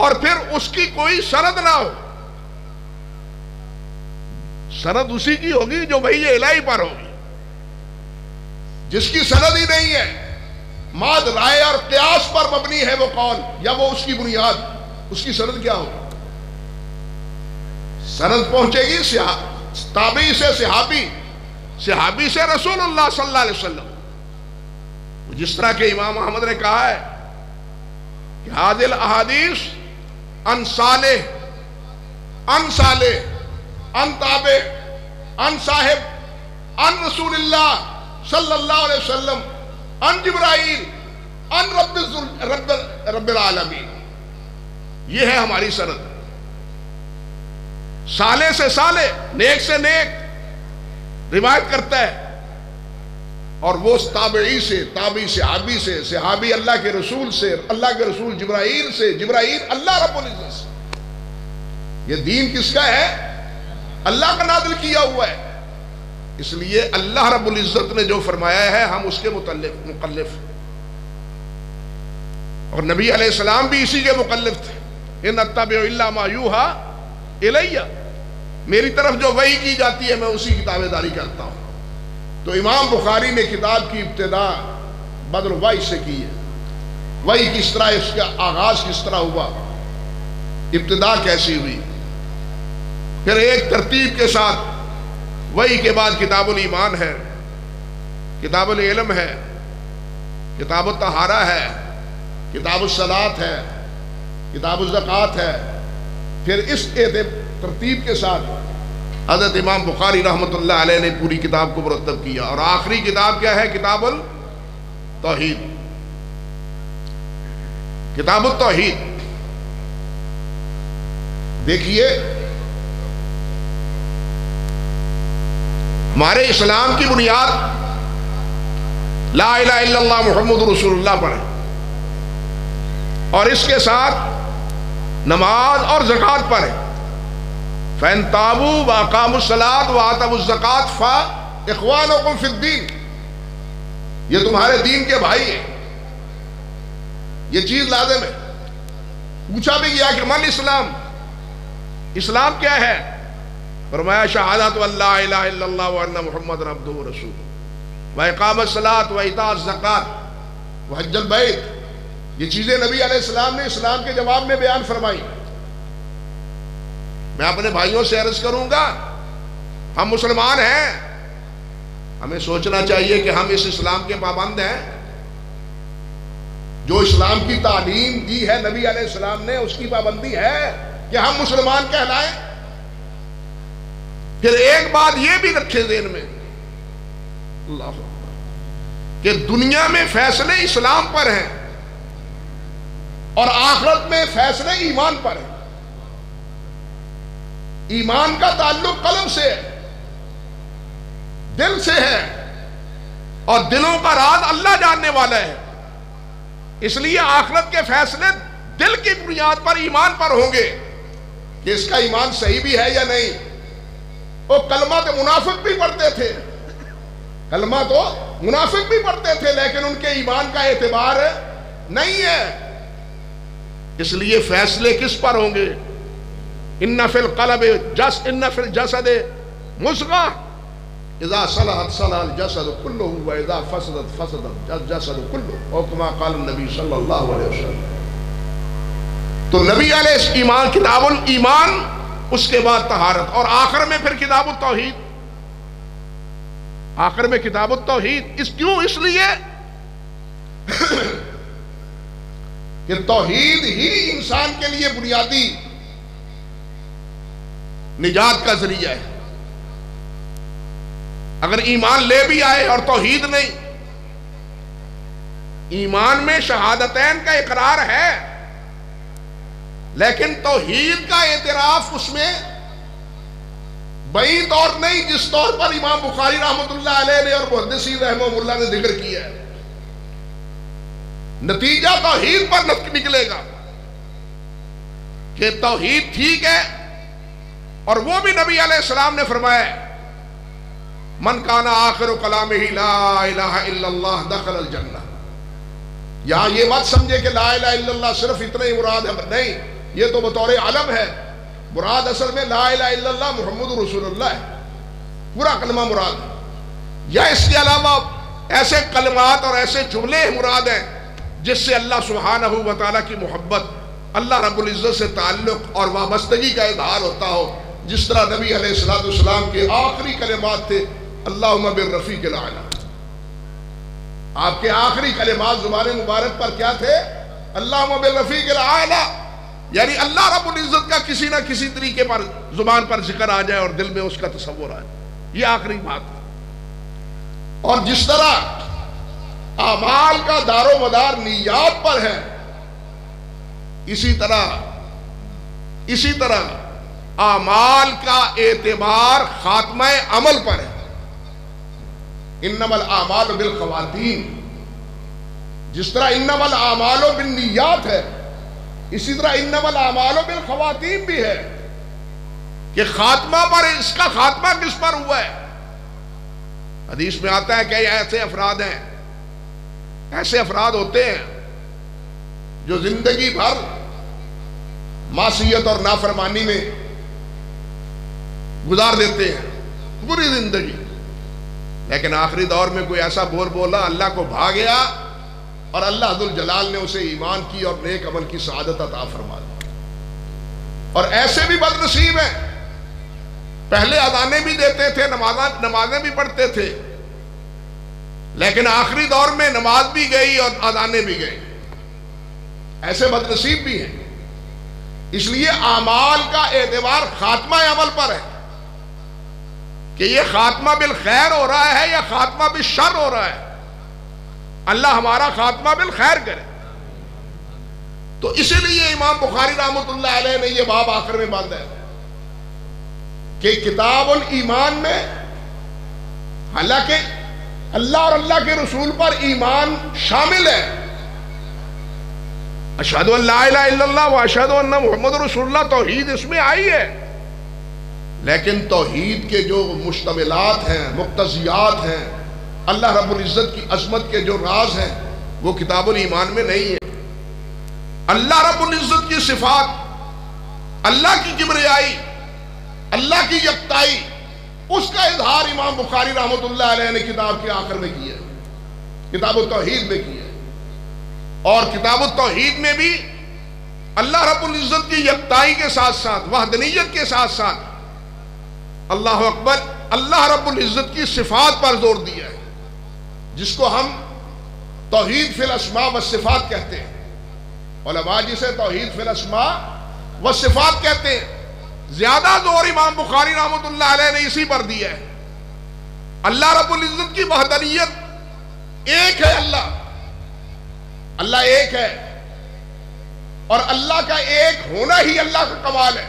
اور پھر اس کی کوئی سند نہ ہو۔ سند اسی کی ہوگی جو وحی الہی پر ہوگی۔ جس کی سند ہی نہیں ہے، ماد رائے اور قیاس پر مبنی ہے وہ قول یا وہ اس کی بنیاد، اس کی سند کیا ہوگی؟ سند پہنچے گی تابعی سے صحابی، صحابی سے رسول اللہ صلی اللہ علیہ وسلم۔ جس طرح کہ امام احمد نے کہا ہے کہ هذه الاحادیث عن صالح عن صالح عن تابع عن صاحب عن رسول اللہ صلی اللہ علیہ وسلم ان جبرائیل ان رب العالمین. یہ ہے ہماری سند. صالح سے صالح، نیک سے نیک روایت کرتا ہے، اور وہ تابعی سے، تابعی صحابی سے، صحابی اللہ کے رسول سے، اللہ کے رسول جبرائیل سے، جبرائیل اللہ رب العزت سے. یہ دین کس کا ہے؟ اللہ کا نازل کیا ہوا ہے. اس لیے اللہ رب العزت نے جو فرمایا ہے ہم اس کے مکلف، اور نبی علیہ السلام بھی اسی کے مکلف تھے. ان اتبع الا ما یوحى الی، میری طرف جو وحی کی جاتی ہے میں اسی کی تابع داری کرتا ہوں. تو امام بخاری نے کتاب کی ابتدا بدر وحی سے کی ہے. وحی کس طرح، اس کا آغاز کس طرح ہوا، ابتدا کیسی ہوئی، پھر ایک ترتیب کے ساتھ وحی کے بعد کتاب الایمان ہے، کتاب العلم ہے، کتاب الطہارہ ہے، کتاب الصلاۃ ہے، کتاب الزکوٰۃ ہے. پھر اس ترتیب کے ساتھ حضرت امام بخاری رحمۃ اللہ علیہ نے پوری کتاب کو مرتب کیا، اور آخری کتاب کیا ہے؟ کتاب التوحید. کتاب التوحید دیکھیے، ہمارے اسلام کی بنیاد لا الہ الا اللہ محمد رسول اللہ پر ہے، اور اس کے ساتھ نماز اور زکوٰۃ پر ہے. فَإِن تَابُوا وَأَقَامُوا الصَّلَاةَ وَآتَوُا الزَّكَاةَ فَإِخْوَانُكُمْ فِي الدِّينِ. یہ تمہارے دین کے بھائی ہیں. یہ چیز لازم ہے. پوچھا بھی گیا کہ من اسلام، اسلام کیا ہے؟ فرمایا شہادت ان لا الہ الا اللہ وان محمد عبدہ ورسولہ واقام الصلاۃ وایتاء الزکوٰۃ وحج البیت. یہ چیزیں نبی علیہ السلام نے اسلام کے جواب میں بیان فرمائی. میں اپنے بھائیوں سے عرض کروں گا، ہم مسلمان ہیں، ہمیں سوچنا چاہیے کہ ہم اس اسلام کے پابند ہیں. جو اسلام کی تعلیم دی ہے نبی علیہ السلام نے، اس کی پابندی ہے کہ ہم مسلمان کہلائیں. پھر ایک بات یہ بھی رکھے ذہن میں، اللہ کہ دنیا میں فیصلے اسلام پر ہیں اور آخرت میں فیصلے ایمان پر ہیں. ایمان کا تعلق قلب سے ہے، دل سے ہے، اور دلوں کا راز اللہ جاننے والا ہے. اس لیے آخرت کے فیصلے دل کی بنیاد پر، ایمان پر ہوں گے کہ اس کا ایمان صحیح بھی ہے یا نہیں. وہ کلمہ تو منافق بھی پڑھتے تھے، کلمہ تو منافق بھی پڑھتے تھے، لیکن ان کے ایمان کا اعتبار نہیں ہے. اس لیے فیصلے کس پر ہوں گے؟ ان فی القلب ان فی الجسد مضغہ اذا صلحت صلح الجسد کلہ واذا فسدت فسد الجسد کلہ، او کما قال النبی صلی اللہ علیہ وسلم. تو نبی علیہ ایمان، کتاب الایمان، اس کے بعد طہارت، اور آخر میں پھر کتاب التوحید. آخر میں کتاب التوحید اس لیے کہ توحید ہی انسان کے لیے بنیادی نجات کا ذریعہ ہے. اگر ایمان لے بھی آئے اور توحید نہیں، ایمان میں شہادتین کا اقرار ہے لیکن توحید کا اعتراف اس میں بعید طور نہیں، جس طور پر امام بخاری رحمۃ اللہ علیہ نے اور محدثین رحمہ اللہ نے ذکر کیا ہے. نتیجہ توحید پر نکلے گا کہ توحید ٹھیک ہے، اور وہ بھی نبی علیہ السلام نے فرمایا من کان آخر کلامہ لا الہ الا اللہ دخل الجنہ. یہاں یہ مت سمجھے کہ لا الہ الا اللہ صرف اتنا ہی مراد ہے، نہیں، یہ تو بطور علم ہے. مراد اصل میں لا الہ الا اللہ محمد رسول اللہ ہے، پورا کلمہ مراد ہے. یا اس کے علاوہ ایسے کلمات اور ایسے جملے مراد ہیں جس سے اللہ سبحانہ و تعالیٰ کی محبت، اللہ رب العزت سے تعلق اور وابستگی کا اظہار ہوتا ہو. جس طرح نبی علیہ السلام کے آخری کلمات تھے اللہم بالرفیق الاعلیٰ. آپ کے آخری کلمات زبان مبارک پر کیا تھے؟ اللہم بالرفیق الاعلیٰ. یعنی اللہ رب العزت کا کسی نہ کسی طریقے پر زبان پر ذکر آ جائے اور دل میں اس کا تصور آ جائے. یہ آخری بات ہے. اور جس طرح اعمال کا دار و مدار نیات پر ہے، اسی طرح اعمال کا اعتبار خاتمہ عمل پر ہے۔ انما الاعمال بالخواتیم، جس طرح انما الاعمال بالنیات ہے، اسی طرح انما الاعمال بالخواتیم بھی ہے کہ خاتمہ پر، اس کا خاتمہ کس پر ہوا ہے۔ حدیث میں آتا ہے کہ ایسے افراد ہوتے ہیں جو زندگی بھر معصیت اور نافرمانی میں گزار دیتے ہیں، بری زندگی، لیکن آخری دور میں کوئی ایسا بولا، اللہ کو بھا گیا اور اللہ ذوالجلال نے اسے ایمان کی اور نیک عمل کی سعادت عطا فرما دی۔ اور ایسے بھی بد نصیب ہیں، پہلے اذانیں بھی دیتے تھے، نمازیں بھی پڑھتے تھے، لیکن آخری دور میں نماز بھی گئی اور اذانیں بھی گئی۔ ایسے بد نصیب بھی ہیں۔ اس لیے اعمال کا اعتبار خاتمہ عمل پر ہے کہ یہ خاتمہ بالخیر ہو رہا ہے یا خاتمہ بالشر ہو رہا ہے۔ اللہ ہمارا خاتمہ بالخیر کرے۔ تو اسی لیے امام بخاری رحمۃ اللہ علیہ نے یہ باب آخر میں باندھا ہے کہ کتاب الایمان میں، حالانکہ اللہ اور اللہ کے رسول پر ایمان شامل ہے، اشہد ان لا الہ الا اللہ و اشہد ان محمد رسول اللہ، توحید اس میں آئی ہے، لیکن توحید کے جو مشتملات ہیں، مقتضیات ہیں، اللہ رب العزت کی عظمت کے جو راز ہیں، وہ کتاب الایمان میں نہیں ہے۔ اللہ رب العزت کی صفات، اللہ کی کبریائی، اللہ کی یکتائی، اس کا اظہار امام بخاری رحمۃ اللہ علیہ نے کتاب کے آخر میں کیا ہے، کتاب التوحید میں کیا ہے۔ اور کتاب التوحید میں بھی اللہ رب العزت کی یکتائی کے ساتھ ساتھ، وحدانیت کے ساتھ ساتھ، اللہ اکبر، اللہ رب العزت کی صفات پر زور دیا ہے، جس کو ہم توحید فی الاسماء والصفات کہتے ہیں۔ علماء جسے توحید فی الاسماء والصفات کہتے ہیں، زیادہ زور امام بخاری رحمۃ اللہ علیہ نے اسی پر دیا ہے۔ اللہ رب العزت کی وحدانیت، ایک ہے اللہ ایک ہے، اور اللہ کا ایک ہونا ہی اللہ کا کمال ہے۔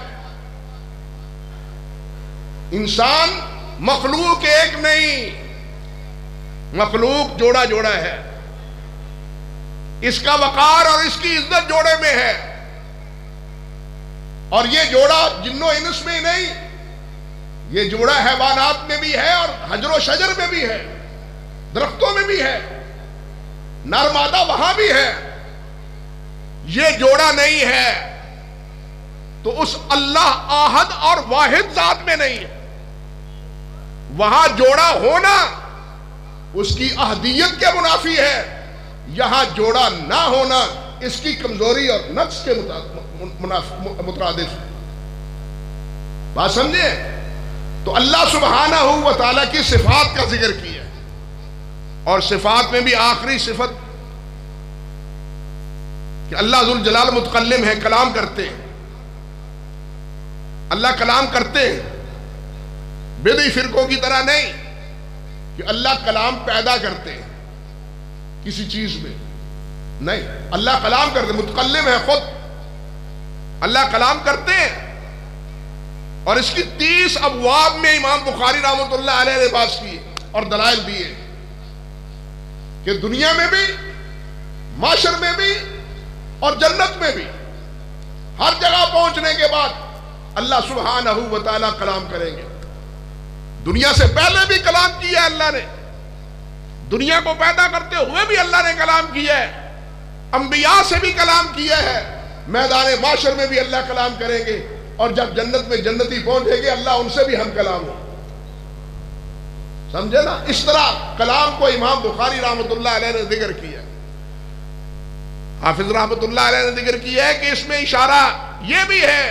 انسان مخلوق ایک نہیں، مخلوق جوڑا جوڑا ہے، اس کا وقار اور اس کی عزت جوڑے میں ہے، اور یہ جوڑا جن و انس میں نہیں، یہ جوڑا حیوانات میں بھی ہے اور حجر و شجر میں بھی ہے، درختوں میں بھی ہے، نر مادہ وہاں بھی ہے۔ یہ جوڑا نہیں ہے تو اس اللہ آحد اور واحد ذات میں نہیں ہے۔ وہاں جوڑا ہونا اس کی احدیت کے منافی ہے، یہاں جوڑا نہ ہونا اس کی کمزوری اور نقص کے مترادف۔ بات سمجھے؟ تو اللہ سبحانہ و تعالیٰ کی صفات کا ذکر کیا، اور صفات میں بھی آخری صفت کہ اللہ ذوالجلال متکلم ہے، کلام کرتے ہیں۔ اللہ کلام کرتے ہیں، بدعی فرقوں کی طرح نہیں کہ اللہ کلام پیدا کرتے ہیں کسی چیز میں، نہیں، اللہ کلام کرتے، متکلم ہے خود، اللہ کلام کرتے ہیں۔ اور اس کی 30 ابواب میں امام بخاری رحمۃ اللہ علیہ نے بات کی اور دلائل دیے کہ دنیا میں بھی، معاشر میں بھی اور جنت میں بھی، ہر جگہ پہنچنے کے بعد اللہ سبحانہ و تعالیٰ کلام کریں گے۔ دنیا سے پہلے بھی کلام کیا ہے اللہ نے، دنیا کو پیدا کرتے ہوئے بھی اللہ نے کلام کیا ہے، انبیاء سے بھی کلام کیا ہے، میدان معاشر میں بھی اللہ کلام کریں گے، اور جب جنت میں جنتی پہنچے گے اللہ ان سے بھی ہم کلام ہو۔ سمجھے نا؟ اس طرح کلام کو امام بخاری رحمۃ اللہ علیہ نے ذکر کیا، حافظ رحمۃ اللہ علیہ نے ذکر کیا ہے کہ اس میں اشارہ یہ بھی ہے،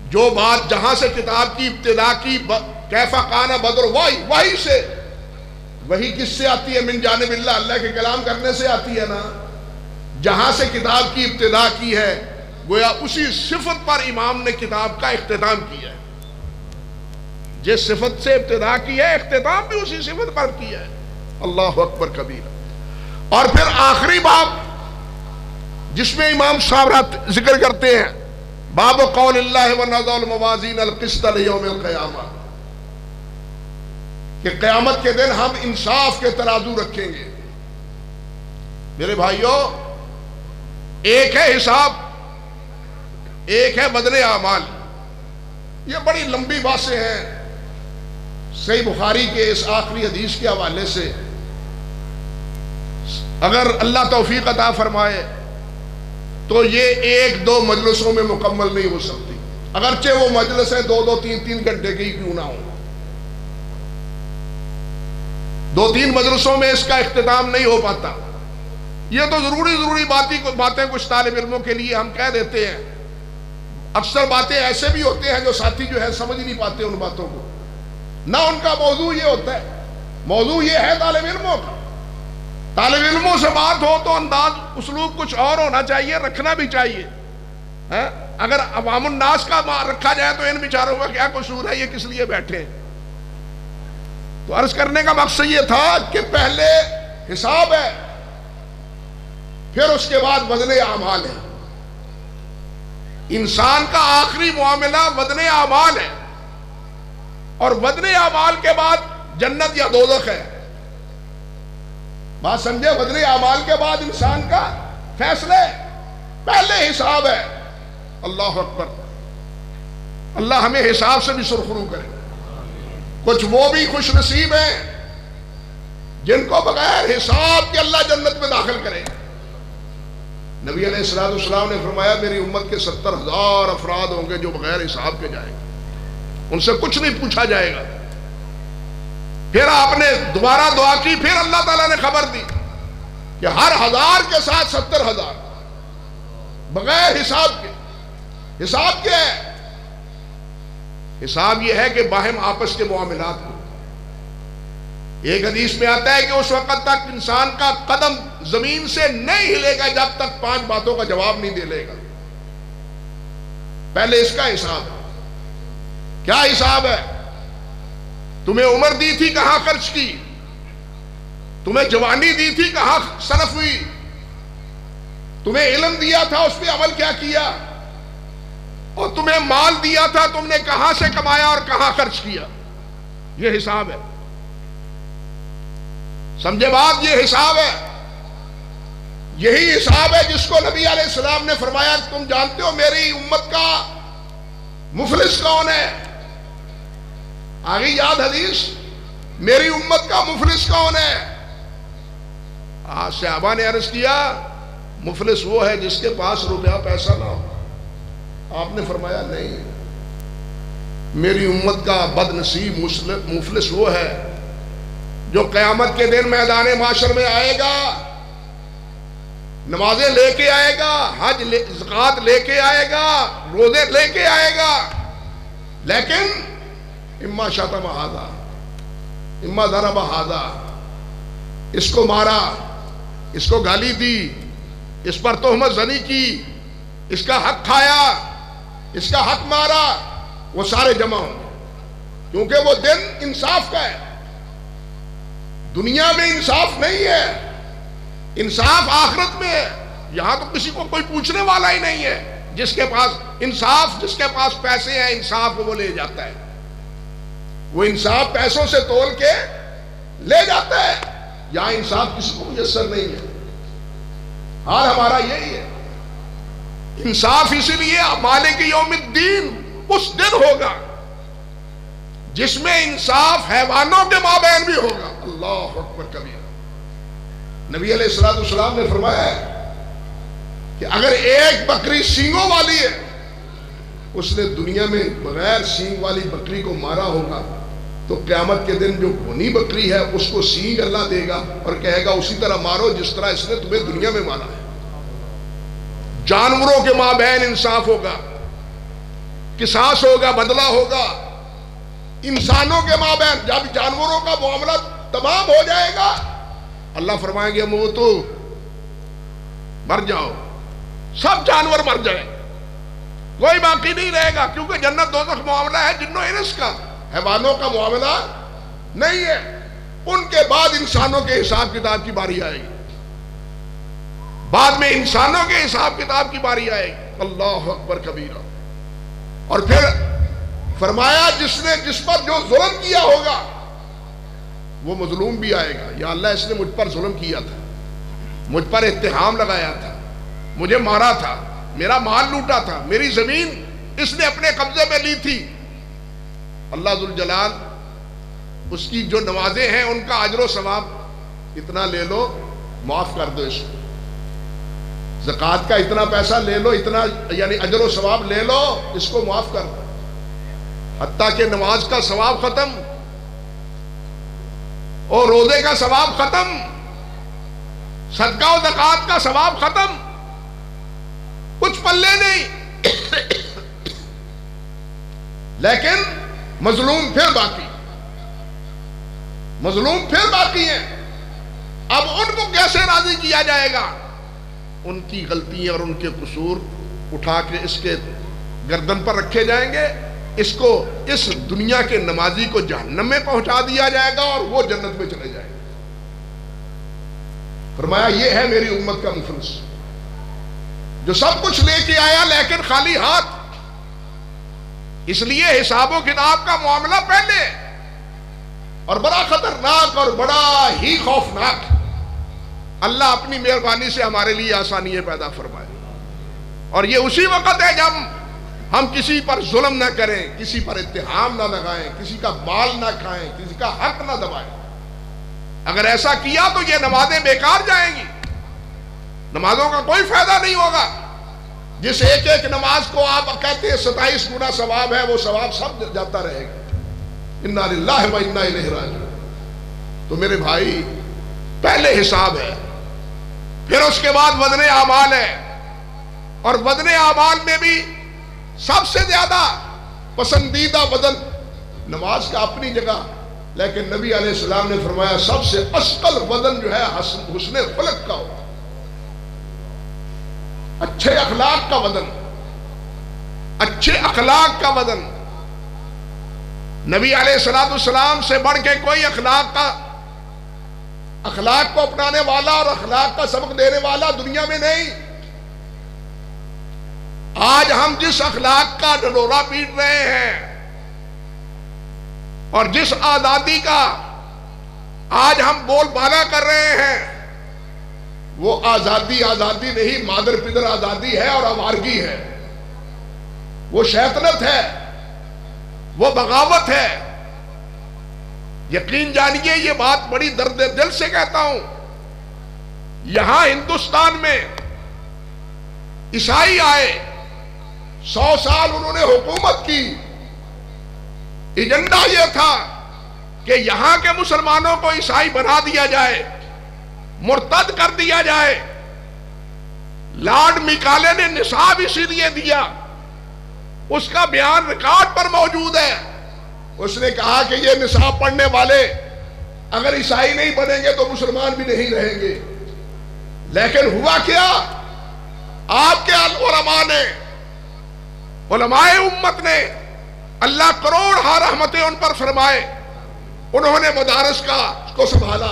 جو بات جہاں سے کتاب کی ابتدا کی، کیف کان بدر، وہی سے، وہی کس سے آتی ہے؟ من جانب اللہ، اللہ کے کلام کرنے سے آتی ہے نا۔ جہاں سے کتاب کی ابتدا کی ہے، گویا اسی صفت پر امام نے کتاب کا اختتام کیا ہے۔ جس صفت سے ابتدا کی ہے، اختتام بھی اسی صفت پر کیا ہے۔ اللہ اکبر کبیرہ۔ اور پھر آخری باب جس میں امام صاحب ذکر کرتے ہیں باب قول اللہ ونضع الموازین القسط لیوم القیامہ، کہ قیامت کے دن ہم انصاف کے ترازو رکھیں گے۔ میرے بھائیوں، ایک ہے حساب، ایک ہے بدل اعمال۔ یہ بڑی لمبی باتیں ہیں، صحیح بخاری کے اس آخری حدیث کے حوالے سے اگر اللہ توفیق عطا فرمائے تو یہ ایک دو مجلسوں میں مکمل نہیں ہو سکتی، اگرچہ وہ مجلسیں دو دو تین تین گھنٹے کی کیوں نہ ہوں۔ دو تین مجلسوں میں اس کا اختتام نہیں ہو پاتا۔ یہ تو ضروری باتیں کچھ طالب علموں کے لیے ہم کہہ دیتے ہیں، اکثر باتیں ایسے بھی ہوتے ہیں جو ساتھی جو ہے سمجھ نہیں پاتے ان باتوں کو، نہ ان کا موضوع یہ ہوتا ہے۔ موضوع یہ ہے طالب علموں کا، طالب علموں سے بات ہو تو انداز اسلوب کچھ اور ہونا چاہیے، رکھنا بھی چاہیے۔ اگر عوام الناس کا رکھا جائے تو ان بیچاروں کا کیا قصور ہے، یہ کس لیے بیٹھے ہیں؟ تو عرض کرنے کا مقصد یہ تھا کہ پہلے حساب ہے، پھر اس کے بعد وزن اعمال ہے۔ انسان کا آخری معاملہ وزن اعمال ہے، اور وزن اعمال کے بعد جنت یا دوزخ ہے۔ بات سمجھے؟ وزن اعمال کے بعد انسان کا فیصلہ ہے، پہلے حساب ہے۔ اللہ اکبر، اللہ ہمیں حساب سے بھی سرخرو کرے۔ کچھ وہ بھی خوش نصیب ہیں جن کو بغیر حساب کے اللہ جنت میں داخل کرے۔ نبی علیہ السلام نے فرمایا میری امت کے 70,000 افراد ہوں گے جو بغیر حساب کے جائیں گے، ان سے کچھ نہیں پوچھا جائے گا۔ پھر آپ نے دوبارہ دعا کی، پھر اللہ تعالیٰ نے خبر دی کہ ہر 1000 کے ساتھ 70,000 بغیر حساب کے۔ حساب کیا ہے؟ حساب یہ ہے کہ باہم آپس کے معاملات کو۔ ایک حدیث میں آتا ہے کہ اس وقت تک انسان کا قدم زمین سے نہیں ہلے گا جب تک 5 باتوں کا جواب نہیں دے لے گا۔ پہلے اس کا حساب ہے۔ کیا حساب ہے؟ تمہیں عمر دی تھی کہاں خرچ کی، تمہیں جوانی دی تھی کہاں صرف ہوئی، تمہیں علم دیا تھا اس پہ عمل کیا کیا، اور تمہیں مال دیا تھا تم نے کہاں سے کمایا اور کہاں خرچ کیا۔ یہ حساب ہے، سمجھے بات؟ یہ حساب ہے۔ یہی حساب ہے جس کو نبی علیہ السلام نے فرمایا تم جانتے ہو میری امت کا مفلس کون ہے؟ آگے یاد حدیث، میری امت کا مفلس کون ہے؟ صحابہ نے عرض کیا مفلس وہ ہے جس کے پاس روپیہ پیسہ نہ ہو۔ آپ نے فرمایا نہیں، میری امت کا بد نصیب مفلس وہ ہے جو قیامت کے دن میدان معاشر میں آئے گا، نمازیں لے کے آئے گا، حج زکوٰۃ لے کے آئے گا، روزے لے کے آئے گا، لیکن اما شتم ھذا اما ضرب ھذا، اس کو مارا، اس کو گالی دی، اس پر تہمت زنی کی، اس کا حق کھایا، اس کا حق مارا، وہ سارے جمع ہوں گے، کیونکہ وہ دن انصاف کا ہے۔ دنیا میں انصاف نہیں ہے، انصاف آخرت میں ہے۔ یہاں تو کسی کو کوئی پوچھنے والا ہی نہیں ہے، جس کے پاس انصاف، جس کے پاس پیسے ہیں انصاف وہ لے جاتا ہے، وہ انصاف پیسوں سے تول کے لے جاتا ہے۔ یہاں انصاف کسی کو میسر نہیں ہے، حال ہمارا یہی ہے۔ انصاف اسی لیے مالک یوم الدین اس دن ہوگا جس میں انصاف حیوانوں کے مابین بھی ہوگا۔ اللہ اکبر کبیر۔ نبی علیہ السلام نے فرمایا کہ اگر ایک بکری سینگوں والی ہے، اس نے دنیا میں بغیر سینگ والی بکری کو مارا ہوگا، تو قیامت کے دن جو بونی بکری ہے اس کو سینگ اللہ دے گا اور کہے گا اسی طرح مارو جس طرح اس نے تمہیں دنیا میں مارا ہے۔ جانوروں کے مابین انصاف ہوگا، قصاص ہوگا، بدلہ ہوگا۔ انسانوں کے مابین جب جانوروں کا معاملہ تمام ہو جائے گا، اللہ فرمائیں گے موتو، مر جاؤ، سب جانور مر جائیں، کوئی باقی نہیں رہے گا، کیونکہ جنت دوزخ معاملہ ہے جن و انس کا، حیوانوں کا معاملہ نہیں ہے۔ ان کے بعد انسانوں کے حساب کتاب کی باری آئے گی۔ بعد میں انسانوں کے حساب کتاب کی باری آئے گی۔ اللہ اکبر کبیرہ۔ اور پھر فرمایا جس پر جو ظلم کیا ہوگا وہ مظلوم بھی آئے گا، یا اللہ اس نے مجھ پر ظلم کیا تھا، مجھ پر اتہام لگایا تھا، مجھے مارا تھا، میرا مال لوٹا تھا، میری زمین اس نے اپنے قبضے میں لی تھی۔ اللہ ذوالجلال اس کی جو نمازیں ہیں ان کا اجر و ثواب اتنا لے لو، معاف کر دو اس کو۔ زکوٰۃ کا اتنا پیسہ لے لو، اتنا یعنی اجر و ثواب لے لو، اس کو معاف کر دو۔ حتیٰ کہ نماز کا ثواب ختم اور روزے کا ثواب ختم، صدقہ و زکوٰۃ کا ثواب ختم، کچھ پلے نہیں۔ لیکن مظلوم پھر باقی، مظلوم پھر باقی ہیں۔ اب ان کو کیسے راضی کیا جائے گا؟ ان کی غلطیاں اور ان کے قصور اٹھا کے اس کے گردن پر رکھے جائیں گے، اس کو اس دنیا کے نمازی کو جہنم میں پہنچا دیا جائے گا اور وہ جنت میں چلے جائیں گے۔ فرمایا یہ ہے میری امت کا مفلس، جو سب کچھ لے کے آیا لیکن خالی ہاتھ۔ اس لیے حساب و کتاب کا معاملہ پہلے، اور بڑا خطرناک اور بڑا ہی خوفناک۔ اللہ اپنی مہربانی سے ہمارے لیے آسانیاں پیدا فرمائے، اور یہ اسی وقت ہے جب ہم کسی پر ظلم نہ کریں، کسی پر اتہام نہ لگائیں، کسی کا مال نہ کھائیں، کسی کا حق نہ دبائیں۔ اگر ایسا کیا تو یہ نمازیں بیکار جائیں گی، نمازوں کا کوئی فائدہ نہیں ہوگا۔ جس ایک ایک نماز کو آپ کہتے ہیں 27 گنا ثواب ہے، وہ ثواب سب جاتا رہے گا۔ انا للہ و انا الیہ راجعون۔ تو میرے بھائی پہلے حساب ہے، پھر اس کے بعد وزن اعمال ہے، اور وزن اعمال میں بھی سب سے زیادہ پسندیدہ وزن نماز کا اپنی جگہ، لیکن نبی علیہ السلام نے فرمایا سب سے اثقل وزن جو ہے حسن خلق کا ہو، اچھے اخلاق کا وزن، اچھے اخلاق کا وزن۔ نبی علیہ السلام سے بڑھ کے کوئی اخلاق کو اپنانے والا اور اخلاق کا سبق دینے والا دنیا میں نہیں۔ آج ہم جس اخلاق کا ڈھنڈورا پیٹ رہے ہیں اور جس آزادی کا آج ہم بول بالا کر رہے ہیں، وہ آزادی نہیں، مادر پدر آزادی ہے اور آوارگی ہے، وہ شیطنت ہے، وہ بغاوت ہے۔ یقین جانیے یہ بات بڑی درد دل سے کہتا ہوں، یہاں ہندوستان میں عیسائی آئے، 100 سال انہوں نے حکومت کی، ایجنڈا یہ تھا کہ یہاں کے مسلمانوں کو عیسائی بنا دیا جائے، مرتد کر دیا جائے۔ لارڈ میکالے نے نصاب اسی لیے دیا، اس کا بیان ریکارڈ پر موجود ہے۔ اس نے کہا کہ یہ نصاب پڑھنے والے اگر عیسائی نہیں بنیں گے تو مسلمان بھی نہیں رہیں گے۔ لیکن ہوا کیا؟ آپ کے علماء نے، علماء امت نے، اللہ کروڑ ہا رحمتیں ان پر فرمائے، انہوں نے مدارس کو سنبھالا،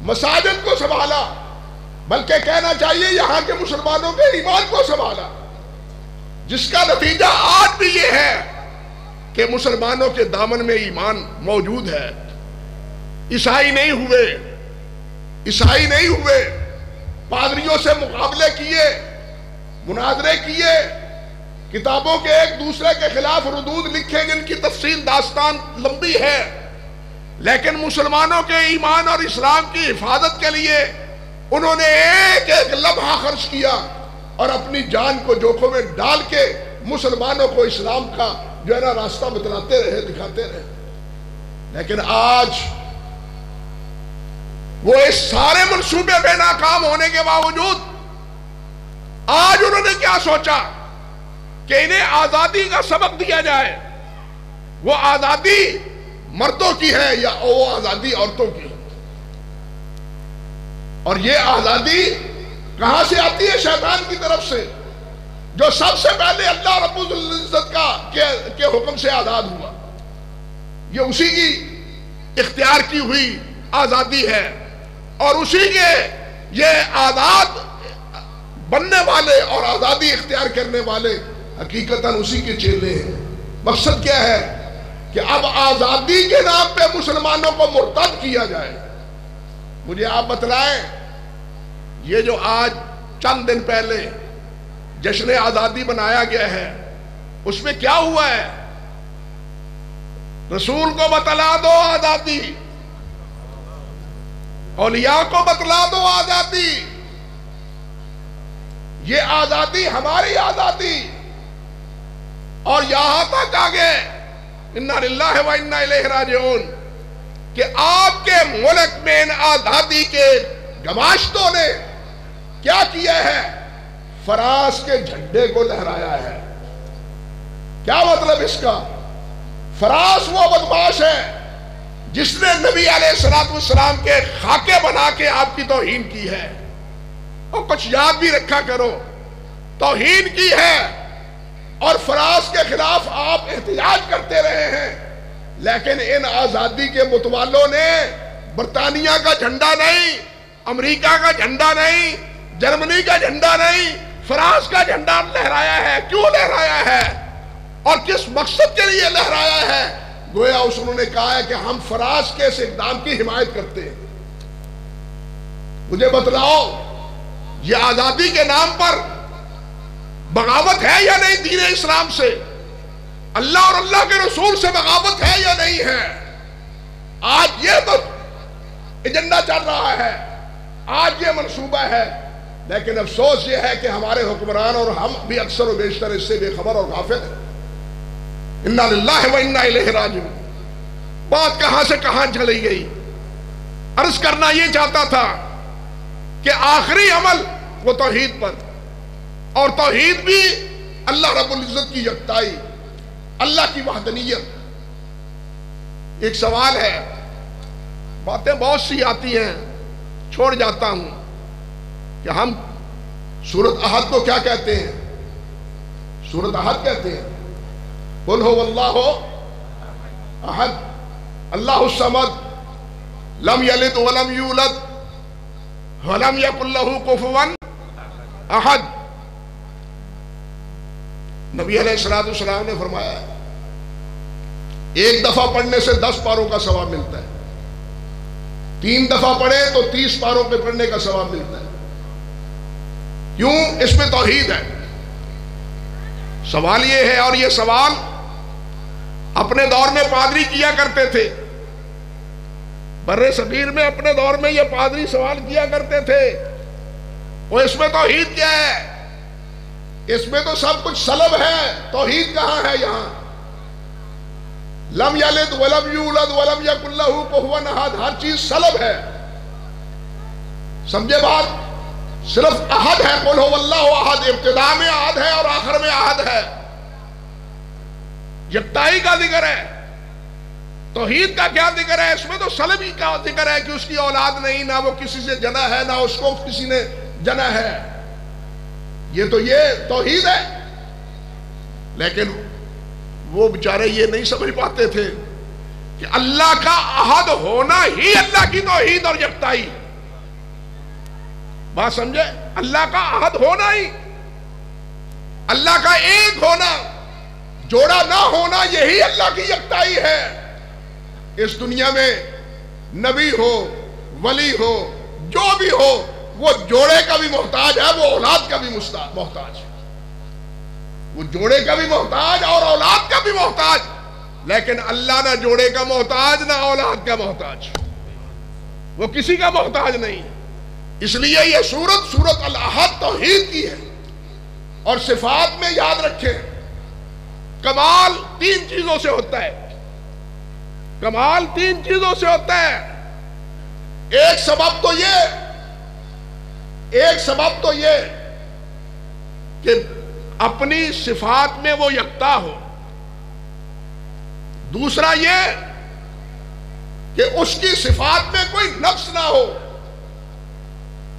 مساجد کو سنبھالا، بلکہ کہنا چاہیے یہاں کے مسلمانوں کے ایمان کو سنبھالا، جس کا نتیجہ آج بھی یہ ہے کہ مسلمانوں کے دامن میں ایمان موجود ہے۔ عیسائی نہیں ہوئے، پادریوں سے مقابلے کیے، مناظرے کیے، کتابوں کے ایک دوسرے کے خلاف ردود لکھے جن کی تفصیل داستان لمبی ہے، لیکن مسلمانوں کے ایمان اور اسلام کی حفاظت کے لیے انہوں نے ایک ایک لمحہ خرچ کیا اور اپنی جان کو جوکھوں میں ڈال کے مسلمانوں کو اسلام کا جو ہے نا راستہ بتلاتے رہے، دکھاتے رہے۔ لیکن آج وہ اس سارے منصوبے بے ناکام ہونے کے باوجود آج انہوں نے کیا سوچا کہ انہیں آزادی کا سبق دیا جائے۔ وہ آزادی مردوں کی ہے یا وہ آزادی عورتوں کی ہے؟ اور یہ آزادی کہاں سے آتی ہے؟ شیطان کی طرف سے، جو سب سے پہلے اللہ رب العزت کے حکم سے آزاد ہوا۔ یہ اسی کی اختیار کی ہوئی آزادی ہے، اور اسی کے یہ آزاد بننے والے اور آزادی اختیار کرنے والے حقیقتاً اسی کے چیلے ہیں۔ مقصد کیا ہے کہ اب آزادی کے نام پہ مسلمانوں کو مرتد کیا جائے۔ مجھے آپ بتلائیں، یہ جو آج چند دن پہلے جشن آزادی بنایا گیا ہے، اس میں کیا ہوا ہے؟ رسول کو بتلا دو آزادی، اولیاء کو بتلا دو آزادی، یہ آزادی ہماری آزادی، اور یہاں تک آگے انا للہ و انا الیہ راجعون کہ آپ کے ملک میں ان آزادی کے گماشتوں نے کیا کیا ہے؟ فرانس کے جھنڈے کو لہرایا ہے۔ کیا مطلب اس کا؟ فرانس وہ بدماش ہے جس نے نبی علیہ السلام کے خاکے بنا کے آپ کی توہین کی ہے۔ اور کچھ یاد بھی رکھا کرو، توہین کی ہے اور فرانس کے خلاف آپ احتجاج کرتے رہے ہیں، لیکن ان آزادی کے متوالوں نے برطانیہ کا جھنڈا نہیں، امریکہ کا جھنڈا نہیں، جرمنی کا جھنڈا نہیں، فرانس کا جھنڈا لہرایا ہے۔ کیوں لہرایا ہے اور کس مقصد کے لیے لہرایا ہے؟ گویا انہوں نے کہا ہے کہ ہم فرانس کے اس اقدام کی حمایت کرتے ہیں۔ مجھے بتلاؤ، یہ آزادی کے نام پر بغاوت ہے یا نہیں دین اسلام سے؟ اللہ اور اللہ کے رسول سے بغاوت ہے یا نہیں ہے؟ آج یہ تو ایجنڈا چل رہا ہے، آج یہ منصوبہ ہے، لیکن افسوس یہ ہے کہ ہمارے حکمران اور ہم بھی اکثر و بیشتر اس سے بے خبر اور غافل ہیں۔ انا للہ و انا الیہ راجعون۔ بات کہاں سے کہاں چلی گئی؟ عرض کرنا یہ چاہتا تھا کہ آخری عمل وہ توحید پر، اور توحید بھی اللہ رب العزت کی یکتائی، اللہ کی وحدانیت۔ ایک سوال ہے، باتیں بہت سی آتی ہیں، چھوڑ جاتا ہوں کہ ہم سورۃ احد کو کیا کہتے ہیں؟ سورۃ احد کہتے ہیں، قل هو اللہ احد اللہ الصمد لم یلد ولم یولد ولم یکن لہ کفوا احد۔ نبی علیہ السلام نے فرمایا ایک دفعہ پڑھنے سے 10 پاروں کا ثواب ملتا ہے، 3 دفعہ پڑھے تو 30 پاروں پہ پڑھنے کا ثواب ملتا ہے۔ کیوں؟ اس میں توحید ہے۔ سوال یہ ہے، اور یہ سوال اپنے دور میں پادری کیا کرتے تھے، برِ صغیر میں اپنے دور میں یہ پادری سوال کیا کرتے تھے، وہ اس میں توحید کیا ہے؟ اس میں تو سب کچھ سلب ہے، توحید کہاں ہے یہاں؟ لم یلد ولم یولد ولم یکن لہ کفوا احد، ہر چیز سلب ہے۔ سمجھے بات؟ صرف احد ہے، قل هو اللہ احد، ابتدا میں احد ہے اور آخر میں احد ہے، یکتائی کا ذکر ہے۔ توحید کا کیا ذکر ہے؟ اس میں تو سلب ہی کا ذکر ہے کہ اس کی اولاد نہیں، نہ وہ کسی سے جنا ہے، نہ اس کو کسی نے جنا ہے۔ یہ تو یہ توحید ہے، لیکن وہ بیچارے یہ نہیں سمجھ پاتے تھے کہ اللہ کا احد ہونا ہی اللہ کی توحید اور یکتائی۔ بات سمجھے؟ اللہ کا احد ہونا ہی، اللہ کا ایک ہونا، جوڑا نہ ہونا، یہی اللہ کی یکتائی ہے۔ اس دنیا میں نبی ہو، ولی ہو، جو بھی ہو، وہ جوڑے کا بھی محتاج ہے، وہ اولاد کا بھی محتاج ہے، وہ جوڑے کا بھی محتاج اور اولاد کا بھی محتاج، لیکن اللہ نہ جوڑے کا محتاج نہ اولاد کا محتاج، وہ کسی کا محتاج نہیں۔ اس لیے یہ سورت الاحد توحید کی ہے۔ اور صفات میں یاد رکھیں، کمال 3 چیزوں سے ہوتا ہے، کمال 3 چیزوں سے ہوتا ہے۔ ایک سبب تو یہ کہ اپنی صفات میں وہ یکتا ہو، دوسرا یہ کہ اس کی صفات میں کوئی نقص نہ ہو،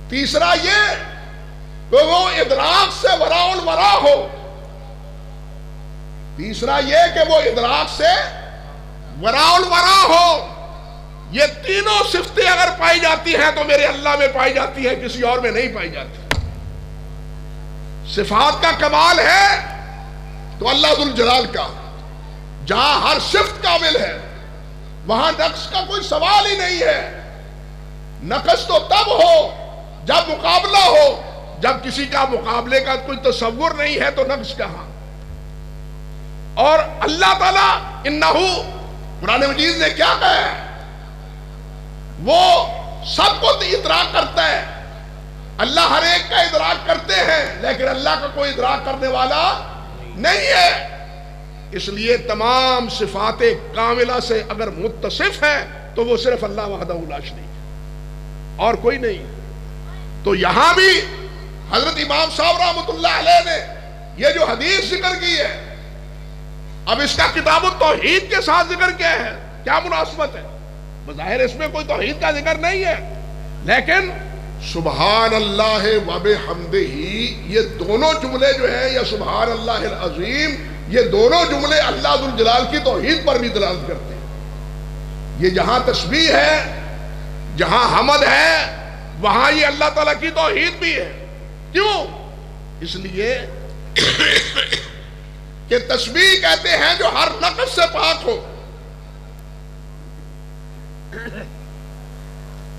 تیسرا یہ کہ وہ ادراک سے وراء الورا ہو، تیسرا یہ کہ وہ ادراک سے وراء الورا ہو۔ یہ تینوں صفتیں اگر پائی جاتی ہیں تو میرے اللہ میں پائی جاتی ہیں، کسی اور میں نہیں پائی جاتی۔ صفات کا کمال ہے تو اللہ ذو الجلال کا، جہاں ہر صفت کامل ہے وہاں نقص کا کوئی سوال ہی نہیں ہے۔ نقص تو تب ہو جب مقابلہ ہو، جب کسی کا مقابلے کا کوئی تصور نہیں ہے تو نقص کہاں۔ اور اللہ تعالیٰ انہو قرآن مجید نے کیا کہا ہے؟ وہ سب کو ادراک کرتا ہے، اللہ ہر ایک کا ادراک کرتے ہیں، لیکن اللہ کا کوئی ادراک کرنے والا نہیں ہے۔ اس لیے تمام صفات کاملہ سے اگر متصف ہے تو وہ صرف اللہ وحدہ لا شریک ہے اور کوئی نہیں۔ تو یہاں بھی حضرت امام صاحب رحمۃ اللہ علیہ نے یہ جو حدیث ذکر کی ہے، اب اس کا کتاب التوحید کے ساتھ ذکر کیا ہے، کیا مناسبت ہے؟ بظاہر اس میں کوئی توحید کا ذکر نہیں ہے، لیکن سبحان اللہ و بحمدہ، یہ دونوں جملے جو ہیں، یا سبحان اللہ العظیم، یہ دونوں جملے اللہ ذو الجلال کی توحید پر بھی دلالت کرتے ہیں۔ یہ جہاں تسبیح ہے، جہاں حمد ہے، وہاں یہ اللہ تعالیٰ کی توحید بھی ہے۔ کیوں؟ اس لیے کہ تسبیح کہتے ہیں جو ہر نقص سے پاک ہو۔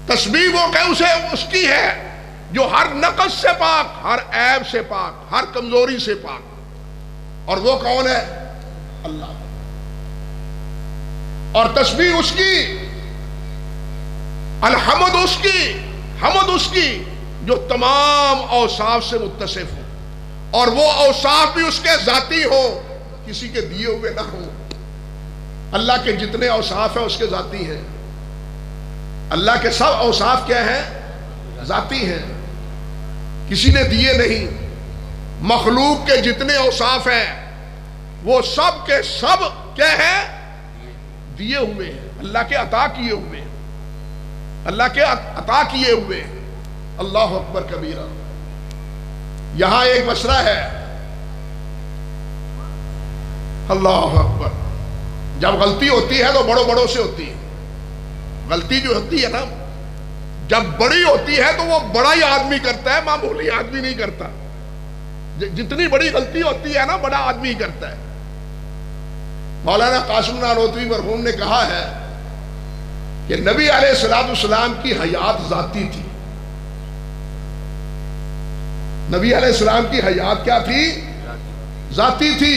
تسبیح وہ کہ اسے اس کی ہے جو ہر نقص سے پاک، ہر عیب سے پاک، ہر کمزوری سے پاک، اور وہ کون ہے؟ اللہ۔ اور تسبیح اس کی، الحمد اس کی، حمد اس کی جو تمام اوصاف سے متصف ہو، اور وہ اوصاف بھی اس کے ذاتی ہو، کسی کے دیے ہوئے نہ ہو۔ اللہ کے جتنے اوصاف ہیں اس کے ذاتی ہیں، اللہ کے سب اوصاف کیا ہیں؟ ذاتی ہیں، کسی نے دیے نہیں۔ مخلوق کے جتنے اوصاف ہیں وہ سب کے سب کیا ہیں؟ دیے ہوئے ہیں، اللہ کے عطا کیے ہوئے ہیں، اللہ کے عطا کیے ہوئے ہیں۔ اللہ اکبر کبیرہ۔ یہاں ایک مسئلہ ہے، اللہ اکبر، جب غلطی ہوتی ہے تو بڑوں بڑوں سے ہوتی ہے۔ غلطی جو ہوتی ہے نا، جب بڑی ہوتی ہے تو وہ بڑا ہی آدمی کرتا ہے، معمولی آدمی نہیں کرتا۔ جتنی بڑی غلطی ہوتی ہے نا، بڑا آدمی کرتا ہے۔ مولانا قاسم نانوتوی مرحوم نے کہا ہے کہ نبی علیہ السلام کی حیات ذاتی تھی۔ نبی علیہ السلام کی حیات کیا تھی؟ ذاتی تھی۔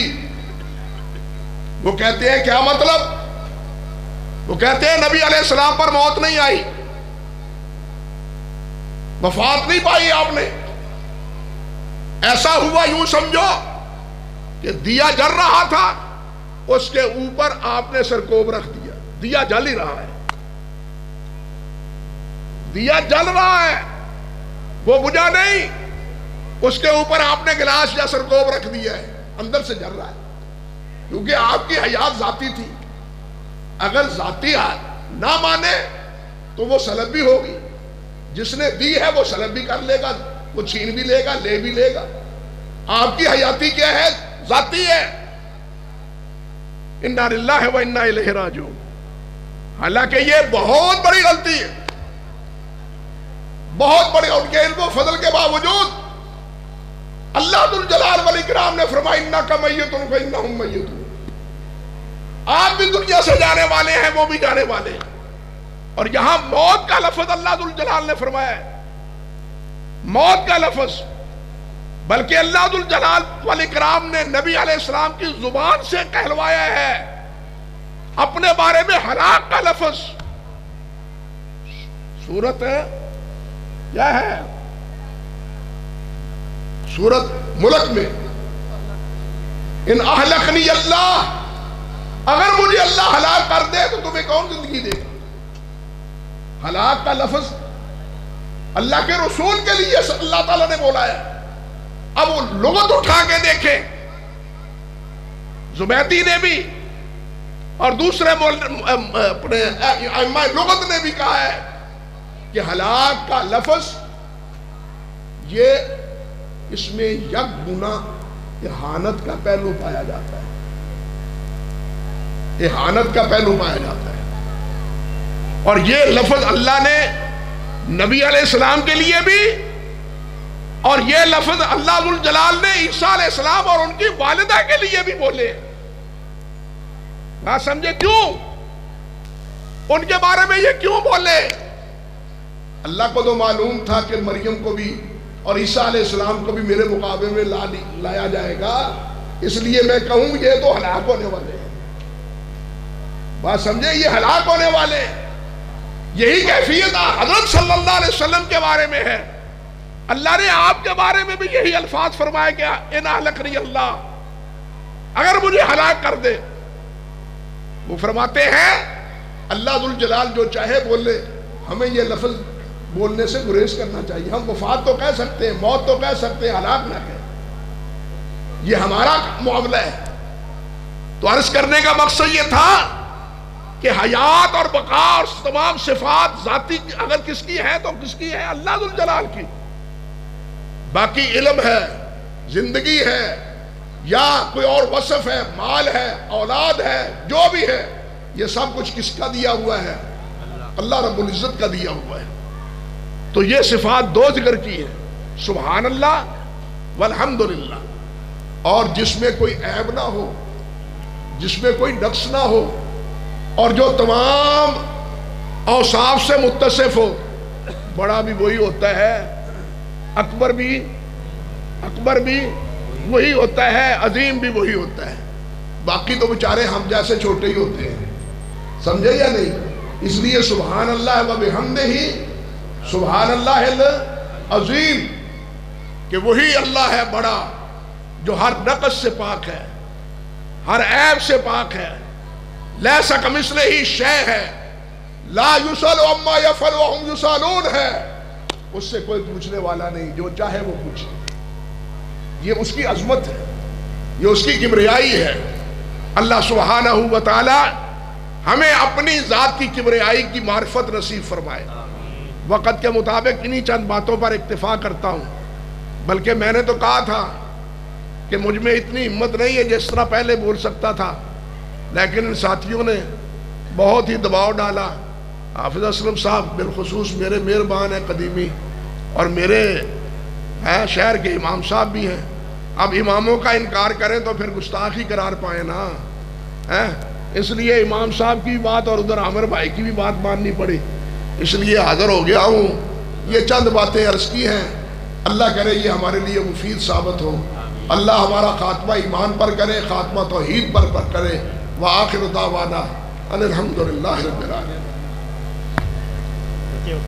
وہ کہتے ہیں کیا مطلب؟ وہ کہتے ہیں نبی علیہ السلام پر موت نہیں آئی، وفات نہیں پائی آپ نے۔ ایسا ہوا یوں سمجھو کہ دیا جل رہا تھا، اس کے اوپر آپ نے سرکوب رکھ دیا، دیا جل ہی رہا ہے، دیا جل رہا ہے، وہ بجھا نہیں، اس کے اوپر آپ نے گلاس یا سرکوب رکھ دیا ہے، اندر سے جل رہا ہے، کیونکہ آپ کی حیات ذاتی تھی۔ اگر ذاتی نہ مانے تو وہ سلب بھی ہوگی، جس نے دی ہے وہ سلب بھی کر لے گا، وہ چھین بھی لے گا، لے بھی لے گا۔ آپ کی حیاتی کیا ہے؟ ذاتی ہے۔ انا للہ و انا الیہ راجعون۔ حالانکہ یہ بہت بڑی غلطی ہے، بہت بڑی۔ ان کے علم و فضل کے باوجود اللہ ذو الجلال والاکرام نے فرمایا انک میت فانہم میتون، آپ بھی دنیا سے جانے والے ہیں، وہ بھی جانے والے ہیں۔ اور یہاں موت کا لفظ اللہ ذو الجلال نے فرمایا ہے، موت کا لفظ، بلکہ اللہ ذو الجلال والاکرام نے نبی علیہ السلام کی زبان سے کہلوایا ہے اپنے بارے میں ہلاک کا لفظ۔ سورت کیا ہے؟ سورت ملک میں، ان اہلکنی اللہ، اگر مجھے اللہ ہلاک کر دے تو تمہیں کون زندگی دے گا؟ ہلاک کا لفظ اللہ کے رسول کے لیے اللہ تعالیٰ نے بولا ہے۔ اب وہ لغت اٹھا کے دیکھیں، زبیدی نے بھی اور دوسرے اپنے ائمہ لغت نے بھی کہا ہے کہ ہلاک کا لفظ یہ اس میں یک گنا اہانت کا پہلو پایا جاتا ہے، اہانت کا پہلو پایا جاتا ہے۔ اور یہ لفظ اللہ نے نبی علیہ السلام کے لیے بھی اور یہ لفظ اللہ ذو الجلال نے عیسیٰ علیہ السلام اور ان کی والدہ کے لیے بھی بولے. بات سمجھے کیوں؟ ان کے بارے میں یہ کیوں بولے؟ اللہ کو تو معلوم تھا کہ مریم کو بھی اور عیسیٰ علیہ السلام کو بھی میرے مقابلے میں لایا جائے گا، اس لیے میں کہوں یہ تو ہلاک ہونے والے ہیں. بات سمجھے؟ یہ ہلاک ہونے والے ہیں. یہی کیفیت حضرت صلی اللہ علیہ وسلم کے بارے میں ہے. اللہ نے آپ کے بارے میں بھی یہی الفاظ فرمایا کہ ان اہلکنی اللہ، اگر مجھے ہلاک کر دے. وہ فرماتے ہیں اللہ ذو الجلال جو چاہے بولے، ہمیں یہ لفظ بولنے سے گریز کرنا چاہیے. ہم وفات تو کہہ سکتے ہیں، موت تو کہہ سکتے ہیں، ہلاک نہ کہیں. یہ ہمارا معاملہ ہے. تو عرض کرنے کا مقصد یہ تھا کہ حیات اور بقا اور تمام صفات ذاتی اگر کس کی ہے تو کس کی ہے؟ اللہ ذو الجلال کی. باقی علم ہے، زندگی ہے، یا کوئی اور وصف ہے، مال ہے، اولاد ہے، جو بھی ہے، یہ سب کچھ کس کا دیا ہوا ہے؟ اللہ رب العزت کا دیا ہوا ہے. تو یہ صفات دو ذکر کی ہیں، سبحان اللہ والحمدللہ. اور جس میں کوئی عیب نہ ہو، جس میں کوئی نقص نہ ہو، اور جو تمام اوصاف سے متصف ہو. بڑا بھی وہی ہوتا ہے، اکبر بھی وہی ہوتا ہے، عظیم بھی وہی ہوتا ہے. باقی تو بیچارے ہم جیسے چھوٹے ہی ہوتے ہیں. سمجھے یا نہیں؟ اس لیے سبحان اللہ و بحمدہ، سبحان اللہ العظیم، کہ وہی اللہ ہے بڑا جو ہر نقص سے پاک ہے، ہر عیب سے پاک ہے. لیس کمثلہ شیء ہے، لا یسأل عما یفعل وہم یسألون ہے. اس سے کوئی پوچھنے والا نہیں، جو چاہے وہ پوچھے. یہ اس کی عظمت ہے، یہ اس کی کبریائی ہے. اللہ سبحانہ و تعالی ہمیں اپنی ذات کی کبریائی کی معرفت نصیب فرمائے. وقت کے مطابق انہی چند باتوں پر اکتفا کرتا ہوں. بلکہ میں نے تو کہا تھا کہ مجھ میں اتنی ہمت نہیں ہے جس طرح پہلے بول سکتا تھا، لیکن ان ساتھیوں نے بہت ہی دباؤ ڈالا. حافظ اسلم صاحب بالخصوص میرے مہربان ہیں قدیمی، اور میرے شہر کے امام صاحب بھی ہیں. اب اماموں کا انکار کریں تو پھر گستاخی قرار پائیں نا. اس لیے امام صاحب کی بات اور ادھر عامر بھائی کی بھی بات ماننی پڑی، اس لیے حاضر ہو گیا ہوں. یہ چند باتیں عرض کی ہیں. اللہ کرے یہ ہمارے لیے مفید ثابت ہو. اللہ ہمارا خاتمہ ایمان پر کرے، خاتمہ توحید پر کرے. وآخر دعوانا ان الحمدللہ رب العالمین.